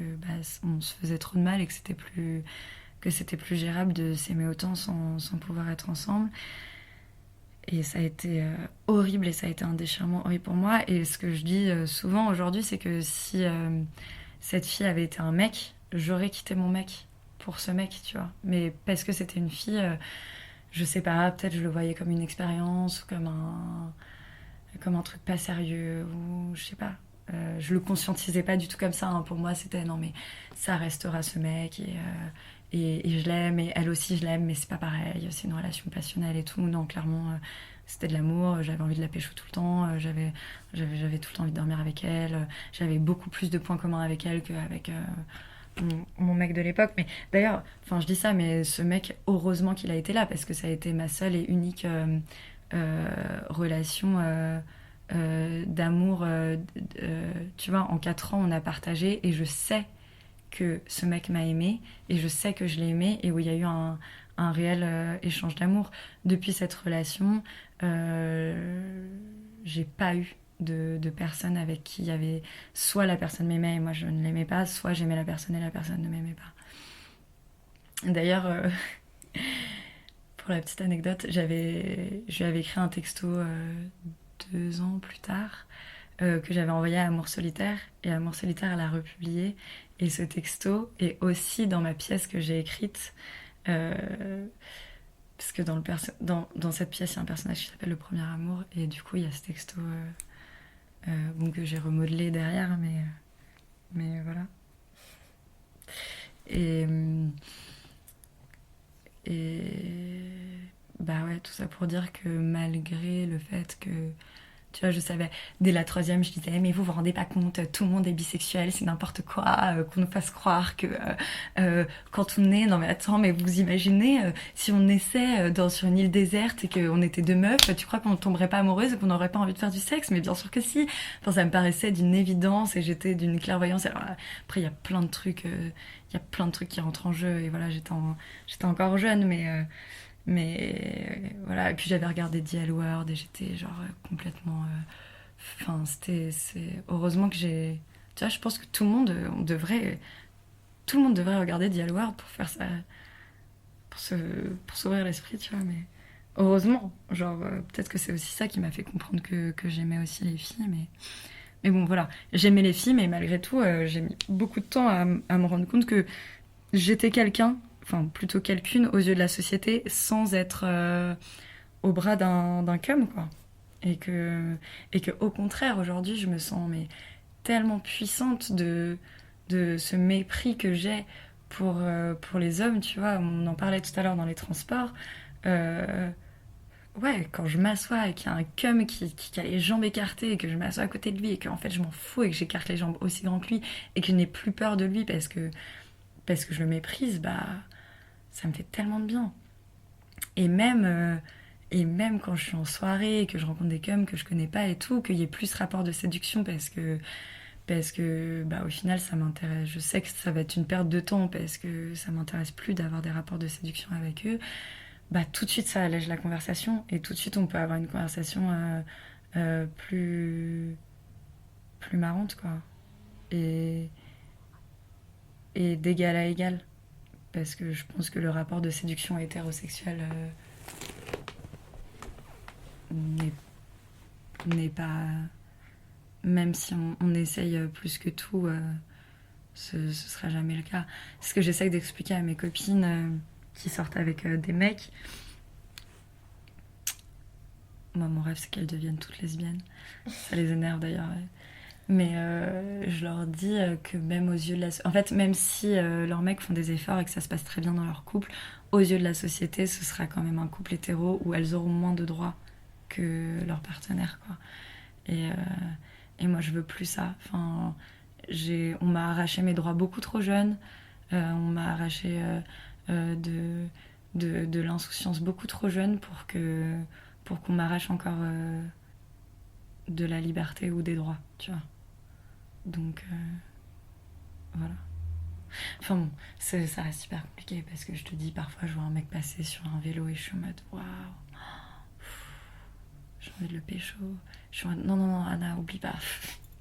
on se faisait trop de mal et que c'était plus gérable de s'aimer autant sans pouvoir être ensemble. Et ça a été horrible et ça a été un déchirement horrible pour moi. Et ce que je dis souvent aujourd'hui, c'est que si cette fille avait été un mec, j'aurais quitté mon mec pour ce mec, tu vois. Mais parce que c'était une fille, je sais pas, peut-être je le voyais comme une expérience, ou comme un truc pas sérieux, ou je sais pas. Je le conscientisais pas du tout comme ça, hein. Pour moi, c'était non, mais ça restera ce mec et je l'aime, et elle aussi je l'aime, mais c'est pas pareil, c'est une relation passionnelle et tout. Non, clairement, c'était de l'amour, j'avais envie de la pécho tout le temps, j'avais tout le temps envie de dormir avec elle, j'avais beaucoup plus de points communs avec elle qu'avec mon mec de l'époque. Mais d'ailleurs, je dis ça, mais ce mec, heureusement qu'il a été là, parce que ça a été ma seule et unique relation d'amour. Tu vois, en 4 ans, on a partagé, et je sais que ce mec m'a aimé, et je sais que je l'ai aimé, et où il y a eu un réel échange d'amour. Depuis cette relation, j'ai pas eu de personne avec qui il y avait soit la personne m'aimait et moi je ne l'aimais pas, soit j'aimais la personne et la personne ne m'aimait pas. D'ailleurs, pour la petite anecdote, je lui avais écrit un texto 2 ans plus tard, que j'avais envoyé à Amour Solitaire, et Amour Solitaire l'a republié, et ce texto est aussi dans ma pièce que j'ai écrite, parce que dans cette pièce il y a un personnage qui s'appelle Le Premier Amour, et du coup il y a ce texto que j'ai remodelé derrière, mais voilà. Et bah ouais, tout ça pour dire que malgré le fait que, tu vois, je savais, dès la 3e, je disais, mais vous vous rendez pas compte, tout le monde est bisexuel, c'est n'importe quoi, qu'on nous fasse croire que quand on est, non mais attends, mais vous imaginez, si on naissait sur une île déserte et qu'on était 2 meufs, tu crois qu'on ne tomberait pas amoureuse et qu'on n'aurait pas envie de faire du sexe? Mais bien sûr que si. Enfin, ça me paraissait d'une évidence, et j'étais d'une clairvoyance. Alors après, il y a plein de trucs, qui rentrent en jeu, et voilà, j'étais encore jeune, mais voilà. Et puis j'avais regardé The L Word, et j'étais genre complètement heureusement que j'ai, tu vois, je pense que tout le monde devrait regarder The L Word pour faire ça, pour s'ouvrir l'esprit, tu vois. Mais heureusement, genre peut-être que c'est aussi ça qui m'a fait comprendre que j'aimais aussi les filles, mais bon, voilà, j'aimais les filles, mais malgré tout j'ai mis beaucoup de temps à me rendre compte que j'étais quelqu'un, enfin plutôt quelqu'une aux yeux de la société, sans être au bras d'un cum, quoi. Et que au contraire, aujourd'hui, je me sens tellement puissante de ce mépris que j'ai pour les hommes, tu vois. On en parlait tout à l'heure dans les transports. Ouais, quand je m'assois et qu'il y a un cum qui a les jambes écartées, et que je m'assois à côté de lui, et que en fait je m'en fous, et que j'écarte les jambes aussi grand que lui, et que je n'ai plus peur de lui parce que je le méprise, bah ça me fait tellement de bien. Et même quand je suis en soirée et que je rencontre des cums que je connais pas et tout, qu'il y ait plus ce rapport de séduction, parce que bah, au final ça m'intéresse. Je sais que ça va être une perte de temps, parce que ça m'intéresse plus d'avoir des rapports de séduction avec eux. Bah tout de suite ça allège la conversation, et tout de suite on peut avoir une conversation plus marrante, quoi. Et d'égal à égal. Parce que je pense que le rapport de séduction hétérosexuel n'est pas... Même si on essaye plus que tout, ce sera jamais le cas. C'est ce que j'essaye d'expliquer à mes copines qui sortent avec des mecs. Moi, mon rêve, c'est qu'elles deviennent toutes lesbiennes. Ça les énerve d'ailleurs. Ouais. Mais je leur dis que même aux yeux de la... En fait, même si leurs mecs font des efforts et que ça se passe très bien dans leur couple, aux yeux de la société, ce sera quand même un couple hétéro où elles auront moins de droits que leurs partenaires, quoi. Et moi, je veux plus ça. Enfin, on m'a arraché mes droits beaucoup trop jeune. On m'a arraché de l'insouciance beaucoup trop jeune pour qu'on m'arrache encore de la liberté ou des droits, tu vois. Donc, voilà. Enfin bon, ça reste super compliqué, parce que je te dis, parfois je vois un mec passer sur un vélo et je suis en mode waouh, j'ai envie de le pécho. Je suis en mode non, Anna, oublie pas.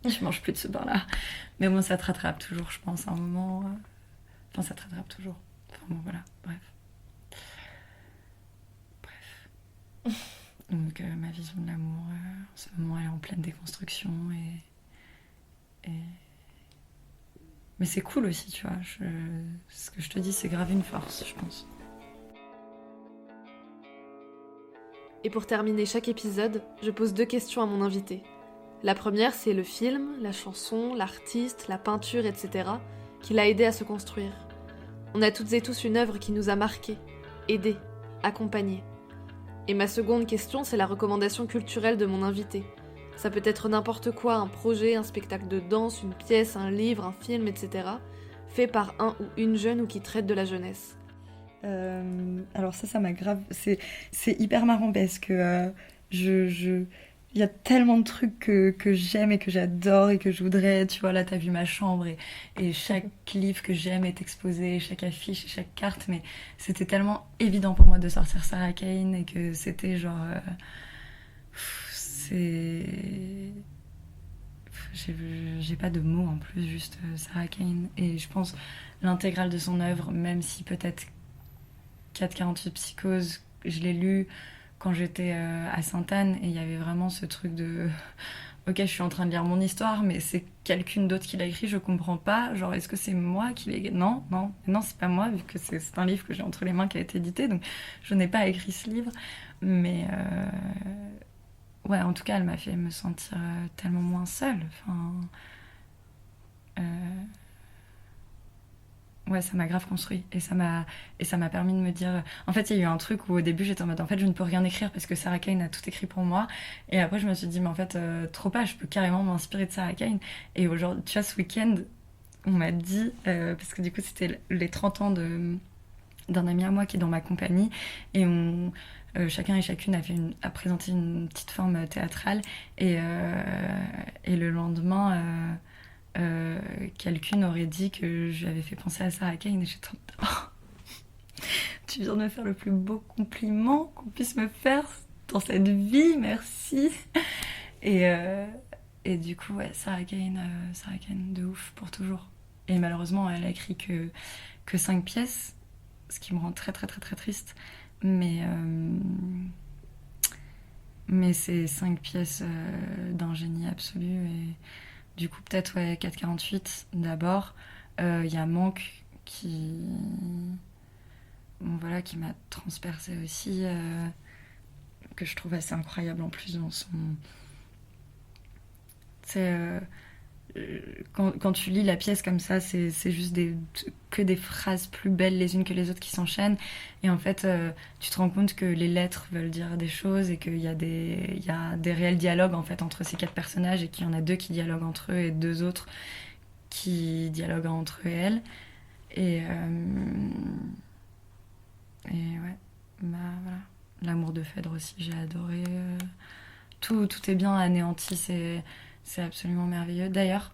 Je mange plus de ce pain-là. Mais bon, ça te rattrape toujours, je pense, à un moment. Enfin, ça te rattrape toujours. Enfin bon, voilà, bref. Donc ma vision de l'amour, en ce moment, elle est en pleine déconstruction et... Mais c'est cool aussi, tu vois. Ce que je te dis, c'est grave une force, je pense. Et pour terminer chaque épisode, je pose 2 questions à mon invité. La première, c'est le film, la chanson, l'artiste, la peinture, etc. qui l'a aidé à se construire. On a toutes et tous une œuvre qui nous a marqués, aidés, accompagnés. Et ma seconde question, c'est la recommandation culturelle de mon invité. Ça peut être n'importe quoi, un projet, un spectacle de danse, une pièce, un livre, un film, etc. fait par un ou une jeune ou qui traite de la jeunesse. Alors ça m'a grave... C'est hyper marrant parce que il y a tellement de trucs que j'aime et que j'adore et que je voudrais... Tu vois, là, t'as vu ma chambre et chaque livre que j'aime est exposé, chaque affiche et chaque carte, mais c'était tellement évident pour moi de sortir Sarah Kane et que c'était genre... J'ai pas de mots en plus, juste Sarah Kane. Et je pense l'intégrale de son œuvre, même si peut-être 448 Psychose, je l'ai lu quand j'étais à Sainte-Anne et il y avait vraiment ce truc de ok, je suis en train de lire mon histoire, mais c'est quelqu'un d'autre qui l'a écrit, je comprends pas. Genre, est-ce que c'est moi qui l'ai... Non, c'est pas moi, vu que c'est un livre que j'ai entre les mains qui a été édité, donc je n'ai pas écrit ce livre. Mais ouais, en tout cas, elle m'a fait me sentir tellement moins seule. Enfin, ouais, ça m'a grave construit et ça m'a permis de me dire... En fait, il y a eu un truc où au début j'étais en mode en fait je ne peux rien écrire parce que Sarah Kane a tout écrit pour moi, et après je me suis dit mais en fait trop pas, je peux carrément m'inspirer de Sarah Kane. Et aujourd'hui, tu vois, ce week-end on m'a dit parce que du coup c'était les 30 ans d'un ami à moi qui est dans ma compagnie et chacun et chacune a présenté une petite forme théâtrale et le lendemain quelqu'un aurait dit que je lui avais fait penser à Sarah Kane et j'étais en mode, oh, tu viens de me faire le plus beau compliment qu'on puisse me faire dans cette vie, merci. Et du coup, ouais, Sarah Kane de ouf pour toujours. Et malheureusement, elle a écrit que 5 pièces, ce qui me rend très très très très triste. Mais c'est 5 pièces d'un génie absolu. Et du coup, peut-être, ouais, 448 d'abord. Il y a Manque qui m'a transpercée aussi, que je trouve assez incroyable en plus dans son... quand tu lis la pièce comme ça, c'est juste que des phrases plus belles les unes que les autres qui s'enchaînent. Et en fait, tu te rends compte que les lettres veulent dire des choses et qu'il y a des réels dialogues en fait, entre ces 4 personnages et qu'il y en a 2 qui dialoguent entre eux et 2 autres qui dialoguent entre eux et elles. Et ouais, voilà. L'amour de Phèdre aussi, j'ai adoré. Tout est bien anéanti, c'est absolument merveilleux. D'ailleurs,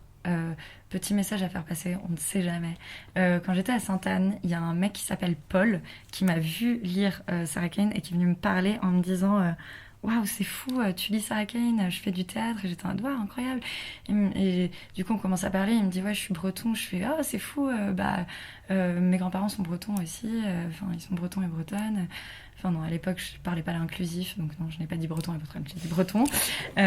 petit message à faire passer, on ne sait jamais. Quand j'étais à Sainte-Anne, il y a un mec qui s'appelle Paul qui m'a vu lire Sarah Kane et qui est venu me parler en me disant waouh, c'est fou, tu lis Sarah Kane, je fais du théâtre. Et j'étais en mode waouh, incroyable. Et du coup, on commence à parler. Il me dit ouais, je suis breton. Je fais ah, c'est fou, mes grands-parents sont bretons aussi. Enfin, ils sont bretons et bretonnes. Enfin non, à l'époque, je parlais pas l'inclusif, donc non, je n'ai pas dit breton et bretonne, j'ai dit breton. Il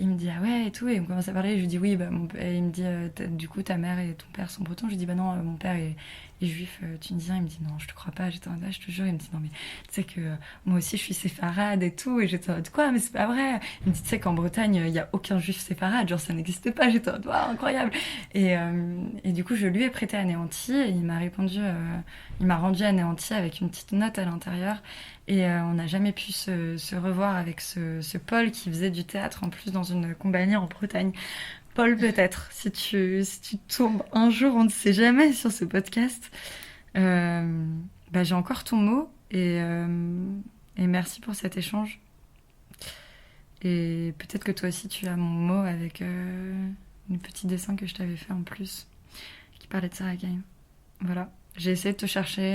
me dit ah ouais et tout, et on commence à parler. Je lui dis oui, et il me dit du coup ta mère et ton père sont bretons. Je lui dis bah non, mon père est juif tunisien. Il me dit non, je te crois pas. J'étais en mode je te jure. Il me dit non mais tu sais que moi aussi je suis séfarade et tout. Et j'étais en mode quoi, mais c'est pas vrai. Il me dit tu sais qu'en Bretagne il y a aucun juif séfarade, genre ça n'existe pas. J'étais en mode waouh, incroyable. Et du coup je lui ai prêté Anéanti et il m'a répondu, il m'a rendu Anéanti avec une petite note à l'intérieur. Et on n'a jamais pu se revoir avec ce Paul qui faisait du théâtre en plus dans une compagnie en Bretagne. Paul, peut-être, si tu tombes un jour, on ne sait jamais, sur ce podcast. J'ai encore ton mot et merci pour cet échange. Et peut-être que toi aussi tu as mon mot avec un petit dessin que je t'avais fait en plus qui parlait de Sarah Kane. Voilà. J'ai essayé de te chercher,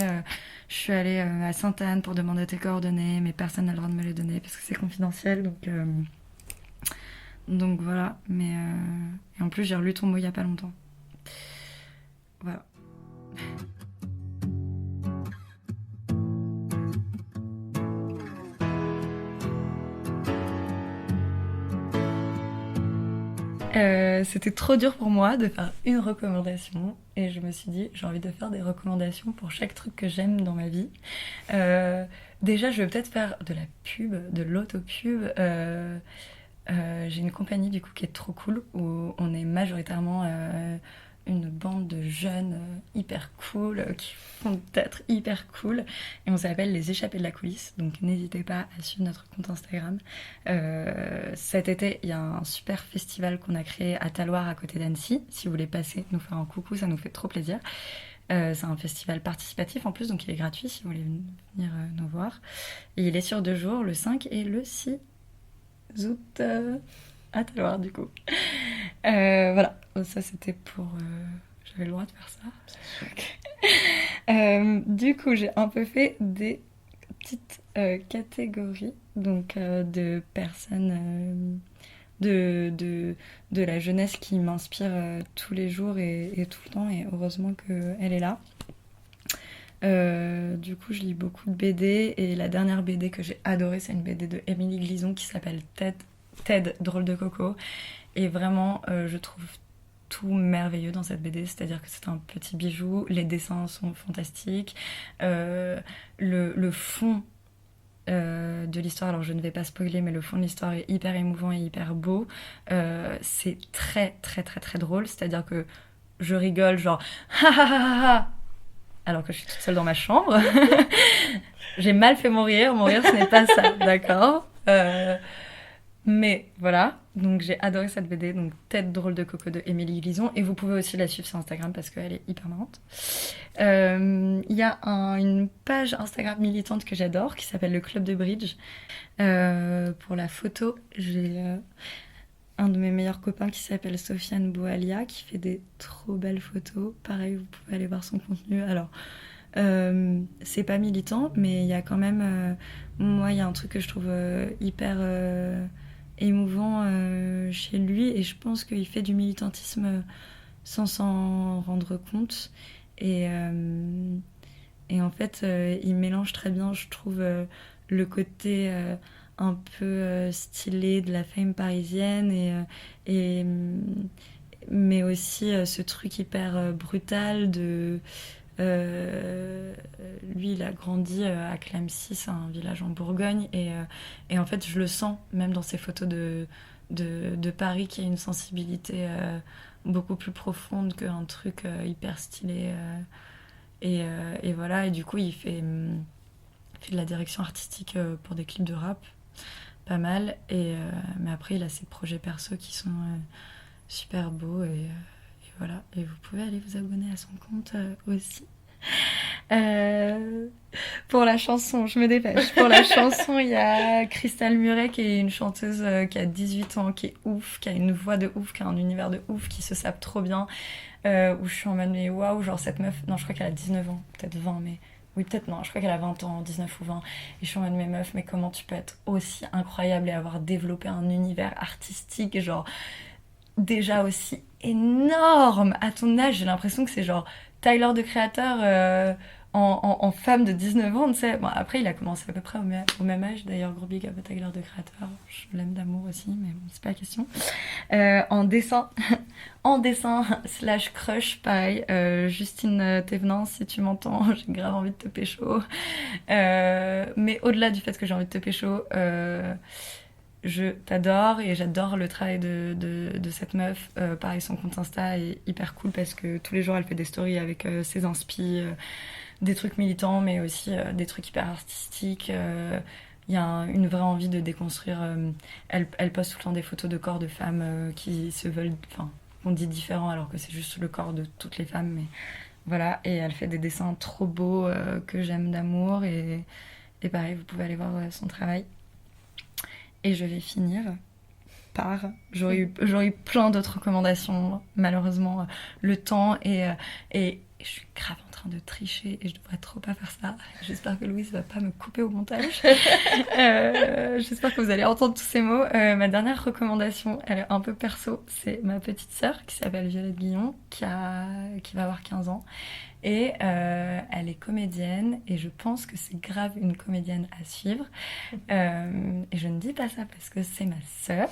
je suis allée à Sainte-Anne pour demander tes coordonnées, mais personne n'a le droit de me les donner parce que c'est confidentiel, donc Donc voilà, mais et en plus j'ai relu ton mot il y a pas longtemps. Voilà. C'était trop dur pour moi de faire une recommandation et je me suis dit j'ai envie de faire des recommandations pour chaque truc que j'aime dans ma vie. Déjà je vais peut-être faire de la pub, de l'autopub. J'ai une compagnie du coup qui est trop cool où on est majoritairement une bande de jeunes hyper cool qui font des théâtre hyper cool et on s'appelle les échappés de la coulisse, donc n'hésitez pas à suivre notre compte Instagram. Cet été il y a un super festival qu'on a créé à Talloires à côté d'Annecy, si vous voulez passer nous faire un coucou ça nous fait trop plaisir. C'est un festival participatif en plus donc il est gratuit si vous voulez venir nous voir et il est sur 2 jours, le 5 et le 6 août à Talloires du coup. Voilà, ça c'était pour... J'avais le droit de faire ça. Okay. Du coup, j'ai un peu fait des petites catégories donc de personnes de la jeunesse qui m'inspire tous les jours et tout le temps et heureusement qu'elle est là. Du coup, je lis beaucoup de BD et la dernière BD que j'ai adorée, c'est une BD de Émilie Glison qui s'appelle Ted, drôle de coco. Et vraiment, je trouve tout merveilleux dans cette BD, c'est-à-dire que c'est un petit bijou, les dessins sont fantastiques, le fond de l'histoire, alors je ne vais pas spoiler, mais le fond de l'histoire est hyper émouvant et hyper beau. C'est très très très très drôle, c'est-à-dire que je rigole genre ha ha ha ha alors que je suis toute seule dans ma chambre. J'ai mal fait mon rire ce n'est pas ça, d'accord. Mais voilà, donc j'ai adoré cette BD, donc Tête drôle de coco de Émilie Glison, et vous pouvez aussi la suivre sur Instagram parce qu'elle est hyper marrante. Il y a une page Instagram militante que j'adore qui s'appelle le Club de Bridge. Pour la photo, j'ai un de mes meilleurs copains qui s'appelle Sofiane Boualia qui fait des trop belles photos. Pareil, vous pouvez aller voir son contenu. Alors, c'est pas militant, mais il y a quand même... moi, il y a un truc que je trouve hyper... émouvant chez lui et je pense qu'il fait du militantisme sans s'en rendre compte et en fait il mélange très bien je trouve le côté un peu stylé de la fame parisienne et mais aussi ce truc hyper brutal de lui il a grandi à Clamecy, c'est un village en Bourgogne et en fait je le sens même dans ses photos de Paris qu'il y a une sensibilité beaucoup plus profonde qu'un truc hyper stylé et voilà et du coup il fait de la direction artistique pour des clips de rap pas mal mais après il a ses projets perso qui sont super beaux et voilà, et vous pouvez aller vous abonner à son compte aussi. Pour la chanson, je me dépêche. Pour la chanson, il y a Crystal Muret qui est une chanteuse qui a 18 ans, qui est ouf, qui a une voix de ouf, qui a un univers de ouf, qui se sape trop bien. Où je suis en mode, mais waouh, genre cette meuf, non, je crois qu'elle a 19 ans, peut-être 20, mais oui, peut-être non, je crois qu'elle a 20 ans, 19 ou 20. Et je suis en mode, mais meuf, mais comment tu peux être aussi incroyable et avoir développé un univers artistique, genre déjà aussi énorme à ton âge, j'ai l'impression que c'est genre Tyler de Creator en femme de 19 ans, tu sais. Bon, après, il a commencé à peu près au même âge, d'ailleurs, gros big up à Tyler de Creator, je l'aime d'amour aussi, mais bon, c'est pas la question. En dessin, / crush, pareil, Justine Thévenin, si tu m'entends, j'ai grave envie de te pécho. Mais au-delà du fait que j'ai envie de te pécho, je t'adore et j'adore le travail de cette meuf. Pareil, son compte Insta est hyper cool parce que tous les jours elle fait des stories avec ses inspi, des trucs militants mais aussi des trucs hyper artistiques. Il y a une vraie envie de déconstruire. Elle poste tout le temps des photos de corps de femmes qui se veulent, enfin, on dit différents alors que c'est juste le corps de toutes les femmes. Mais voilà, et elle fait des dessins trop beaux que j'aime d'amour et pareil, vous pouvez aller voir son travail. Et je vais finir par... J'aurais eu plein d'autres recommandations, malheureusement, le temps et je suis grave en train train de tricher et je devrais trop pas faire ça. J'espère que Louise va pas me couper au montage. J'espère que vous allez entendre tous ces mots. Ma dernière recommandation, elle est un peu perso, c'est ma petite sœur qui s'appelle Violette Guillon, qui va avoir 15 ans. Et elle est comédienne et je pense que c'est grave une comédienne à suivre. Et je ne dis pas ça parce que c'est ma sœur.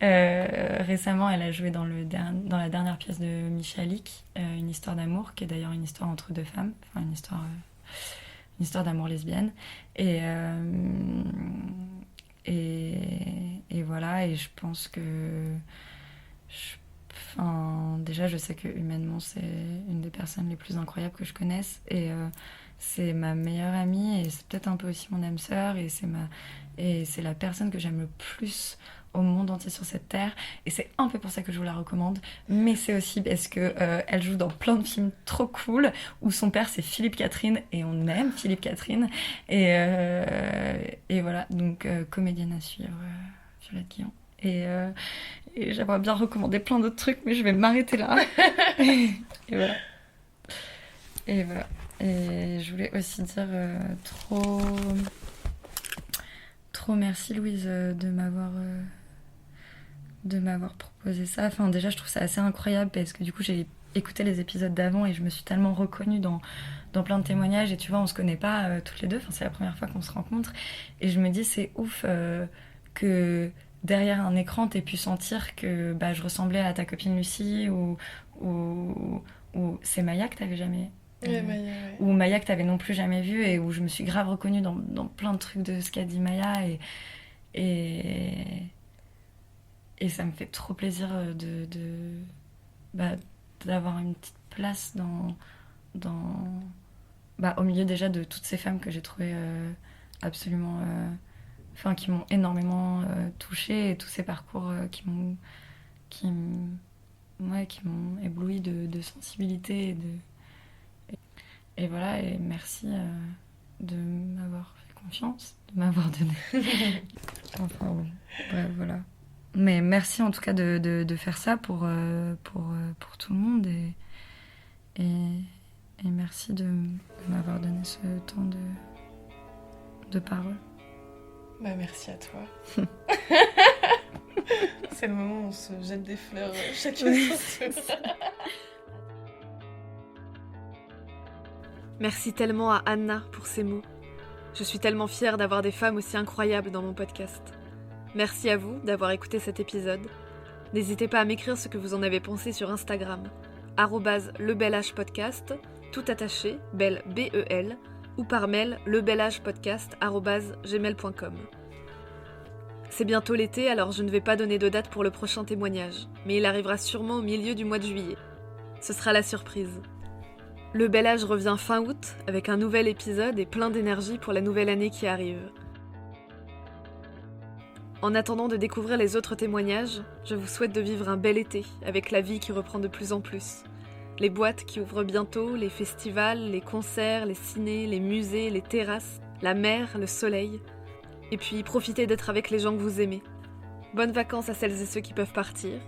Récemment, elle a joué dans la dernière pièce de Michalik, une histoire d'amour, qui est d'ailleurs une histoire entre deux femmes, enfin une histoire d'amour lesbienne. Et voilà, et je pense que... déjà, je sais que humainement, c'est une des personnes les plus incroyables que je connaisse. Et c'est ma meilleure amie et c'est peut-être un peu aussi mon âme sœur. Et c'est la personne que j'aime le plus au monde entier sur cette terre. Et c'est un peu pour ça que je vous la recommande. Mais c'est aussi parce qu'elle joue dans plein de films trop cool où son père, c'est Philippe Catherine. Et on aime Philippe Catherine. Et voilà, donc comédienne à suivre, Violette Guillon. Et j'aimerais bien recommander plein d'autres trucs, mais je vais m'arrêter là. Et voilà. Et je voulais aussi dire trop merci Louise de m'avoir proposé ça. Enfin, déjà, je trouve ça assez incroyable parce que du coup, j'ai écouté les épisodes d'avant et je me suis tellement reconnue dans plein de témoignages. Et tu vois, on se connaît pas toutes les deux. Enfin, c'est la première fois qu'on se rencontre. Et je me dis, c'est ouf que derrière un écran, t'aies pu sentir que je ressemblais à ta copine Lucie ou c'est Maya que t'avais jamais... Ouais, Maya, ouais. Ou Maya que t'avais non plus jamais vue et où je me suis grave reconnue dans plein de trucs de ce qu'a dit Maya et ça me fait trop plaisir d'avoir une petite place au milieu déjà de toutes ces femmes que j'ai trouvées absolument... qui m'ont énormément touchée et tous ces parcours qui m'ont ébloui de sensibilité et voilà, et merci de m'avoir fait confiance, de m'avoir donné enfin bon, bref, voilà, mais merci en tout cas de faire ça pour tout le monde et merci de m'avoir donné ce temps de parole. Merci à toi. C'est le moment où on se jette des fleurs chacun son tour. Merci tellement à Anna pour ces mots. Je suis tellement fière d'avoir des femmes aussi incroyables dans mon podcast. Merci à vous d'avoir écouté cet épisode. N'hésitez pas à m'écrire ce que vous en avez pensé sur Instagram, @lebelagepodcast, tout attaché, belle B-E-L, ou par mail lebelagepodcast@gmail.com. C'est bientôt l'été, alors je ne vais pas donner de date pour le prochain témoignage, mais il arrivera sûrement au milieu du mois de juillet. Ce sera la surprise. Le Bel Âge revient fin août, avec un nouvel épisode et plein d'énergie pour la nouvelle année qui arrive. En attendant de découvrir les autres témoignages, je vous souhaite de vivre un bel été, avec la vie qui reprend de plus en plus. Les boîtes qui ouvrent bientôt, les festivals, les concerts, les cinés, les musées, les terrasses, la mer, le soleil. Et puis profitez d'être avec les gens que vous aimez. Bonnes vacances à celles et ceux qui peuvent partir.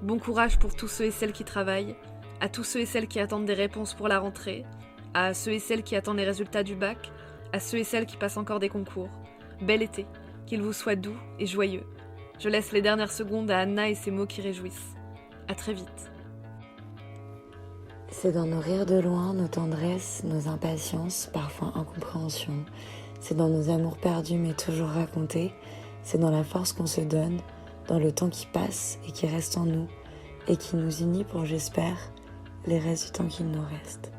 Bon courage pour tous ceux et celles qui travaillent, à tous ceux et celles qui attendent des réponses pour la rentrée, à ceux et celles qui attendent les résultats du bac, à ceux et celles qui passent encore des concours. Bel été, qu'il vous soit doux et joyeux. Je laisse les dernières secondes à Anna et ses mots qui réjouissent. À très vite. C'est dans nos rires de loin, nos tendresses, nos impatiences, parfois incompréhensions. C'est dans nos amours perdus mais toujours racontés. C'est dans la force qu'on se donne, dans le temps qui passe et qui reste en nous, et qui nous unit pour, j'espère, les restes du temps qu'il nous reste.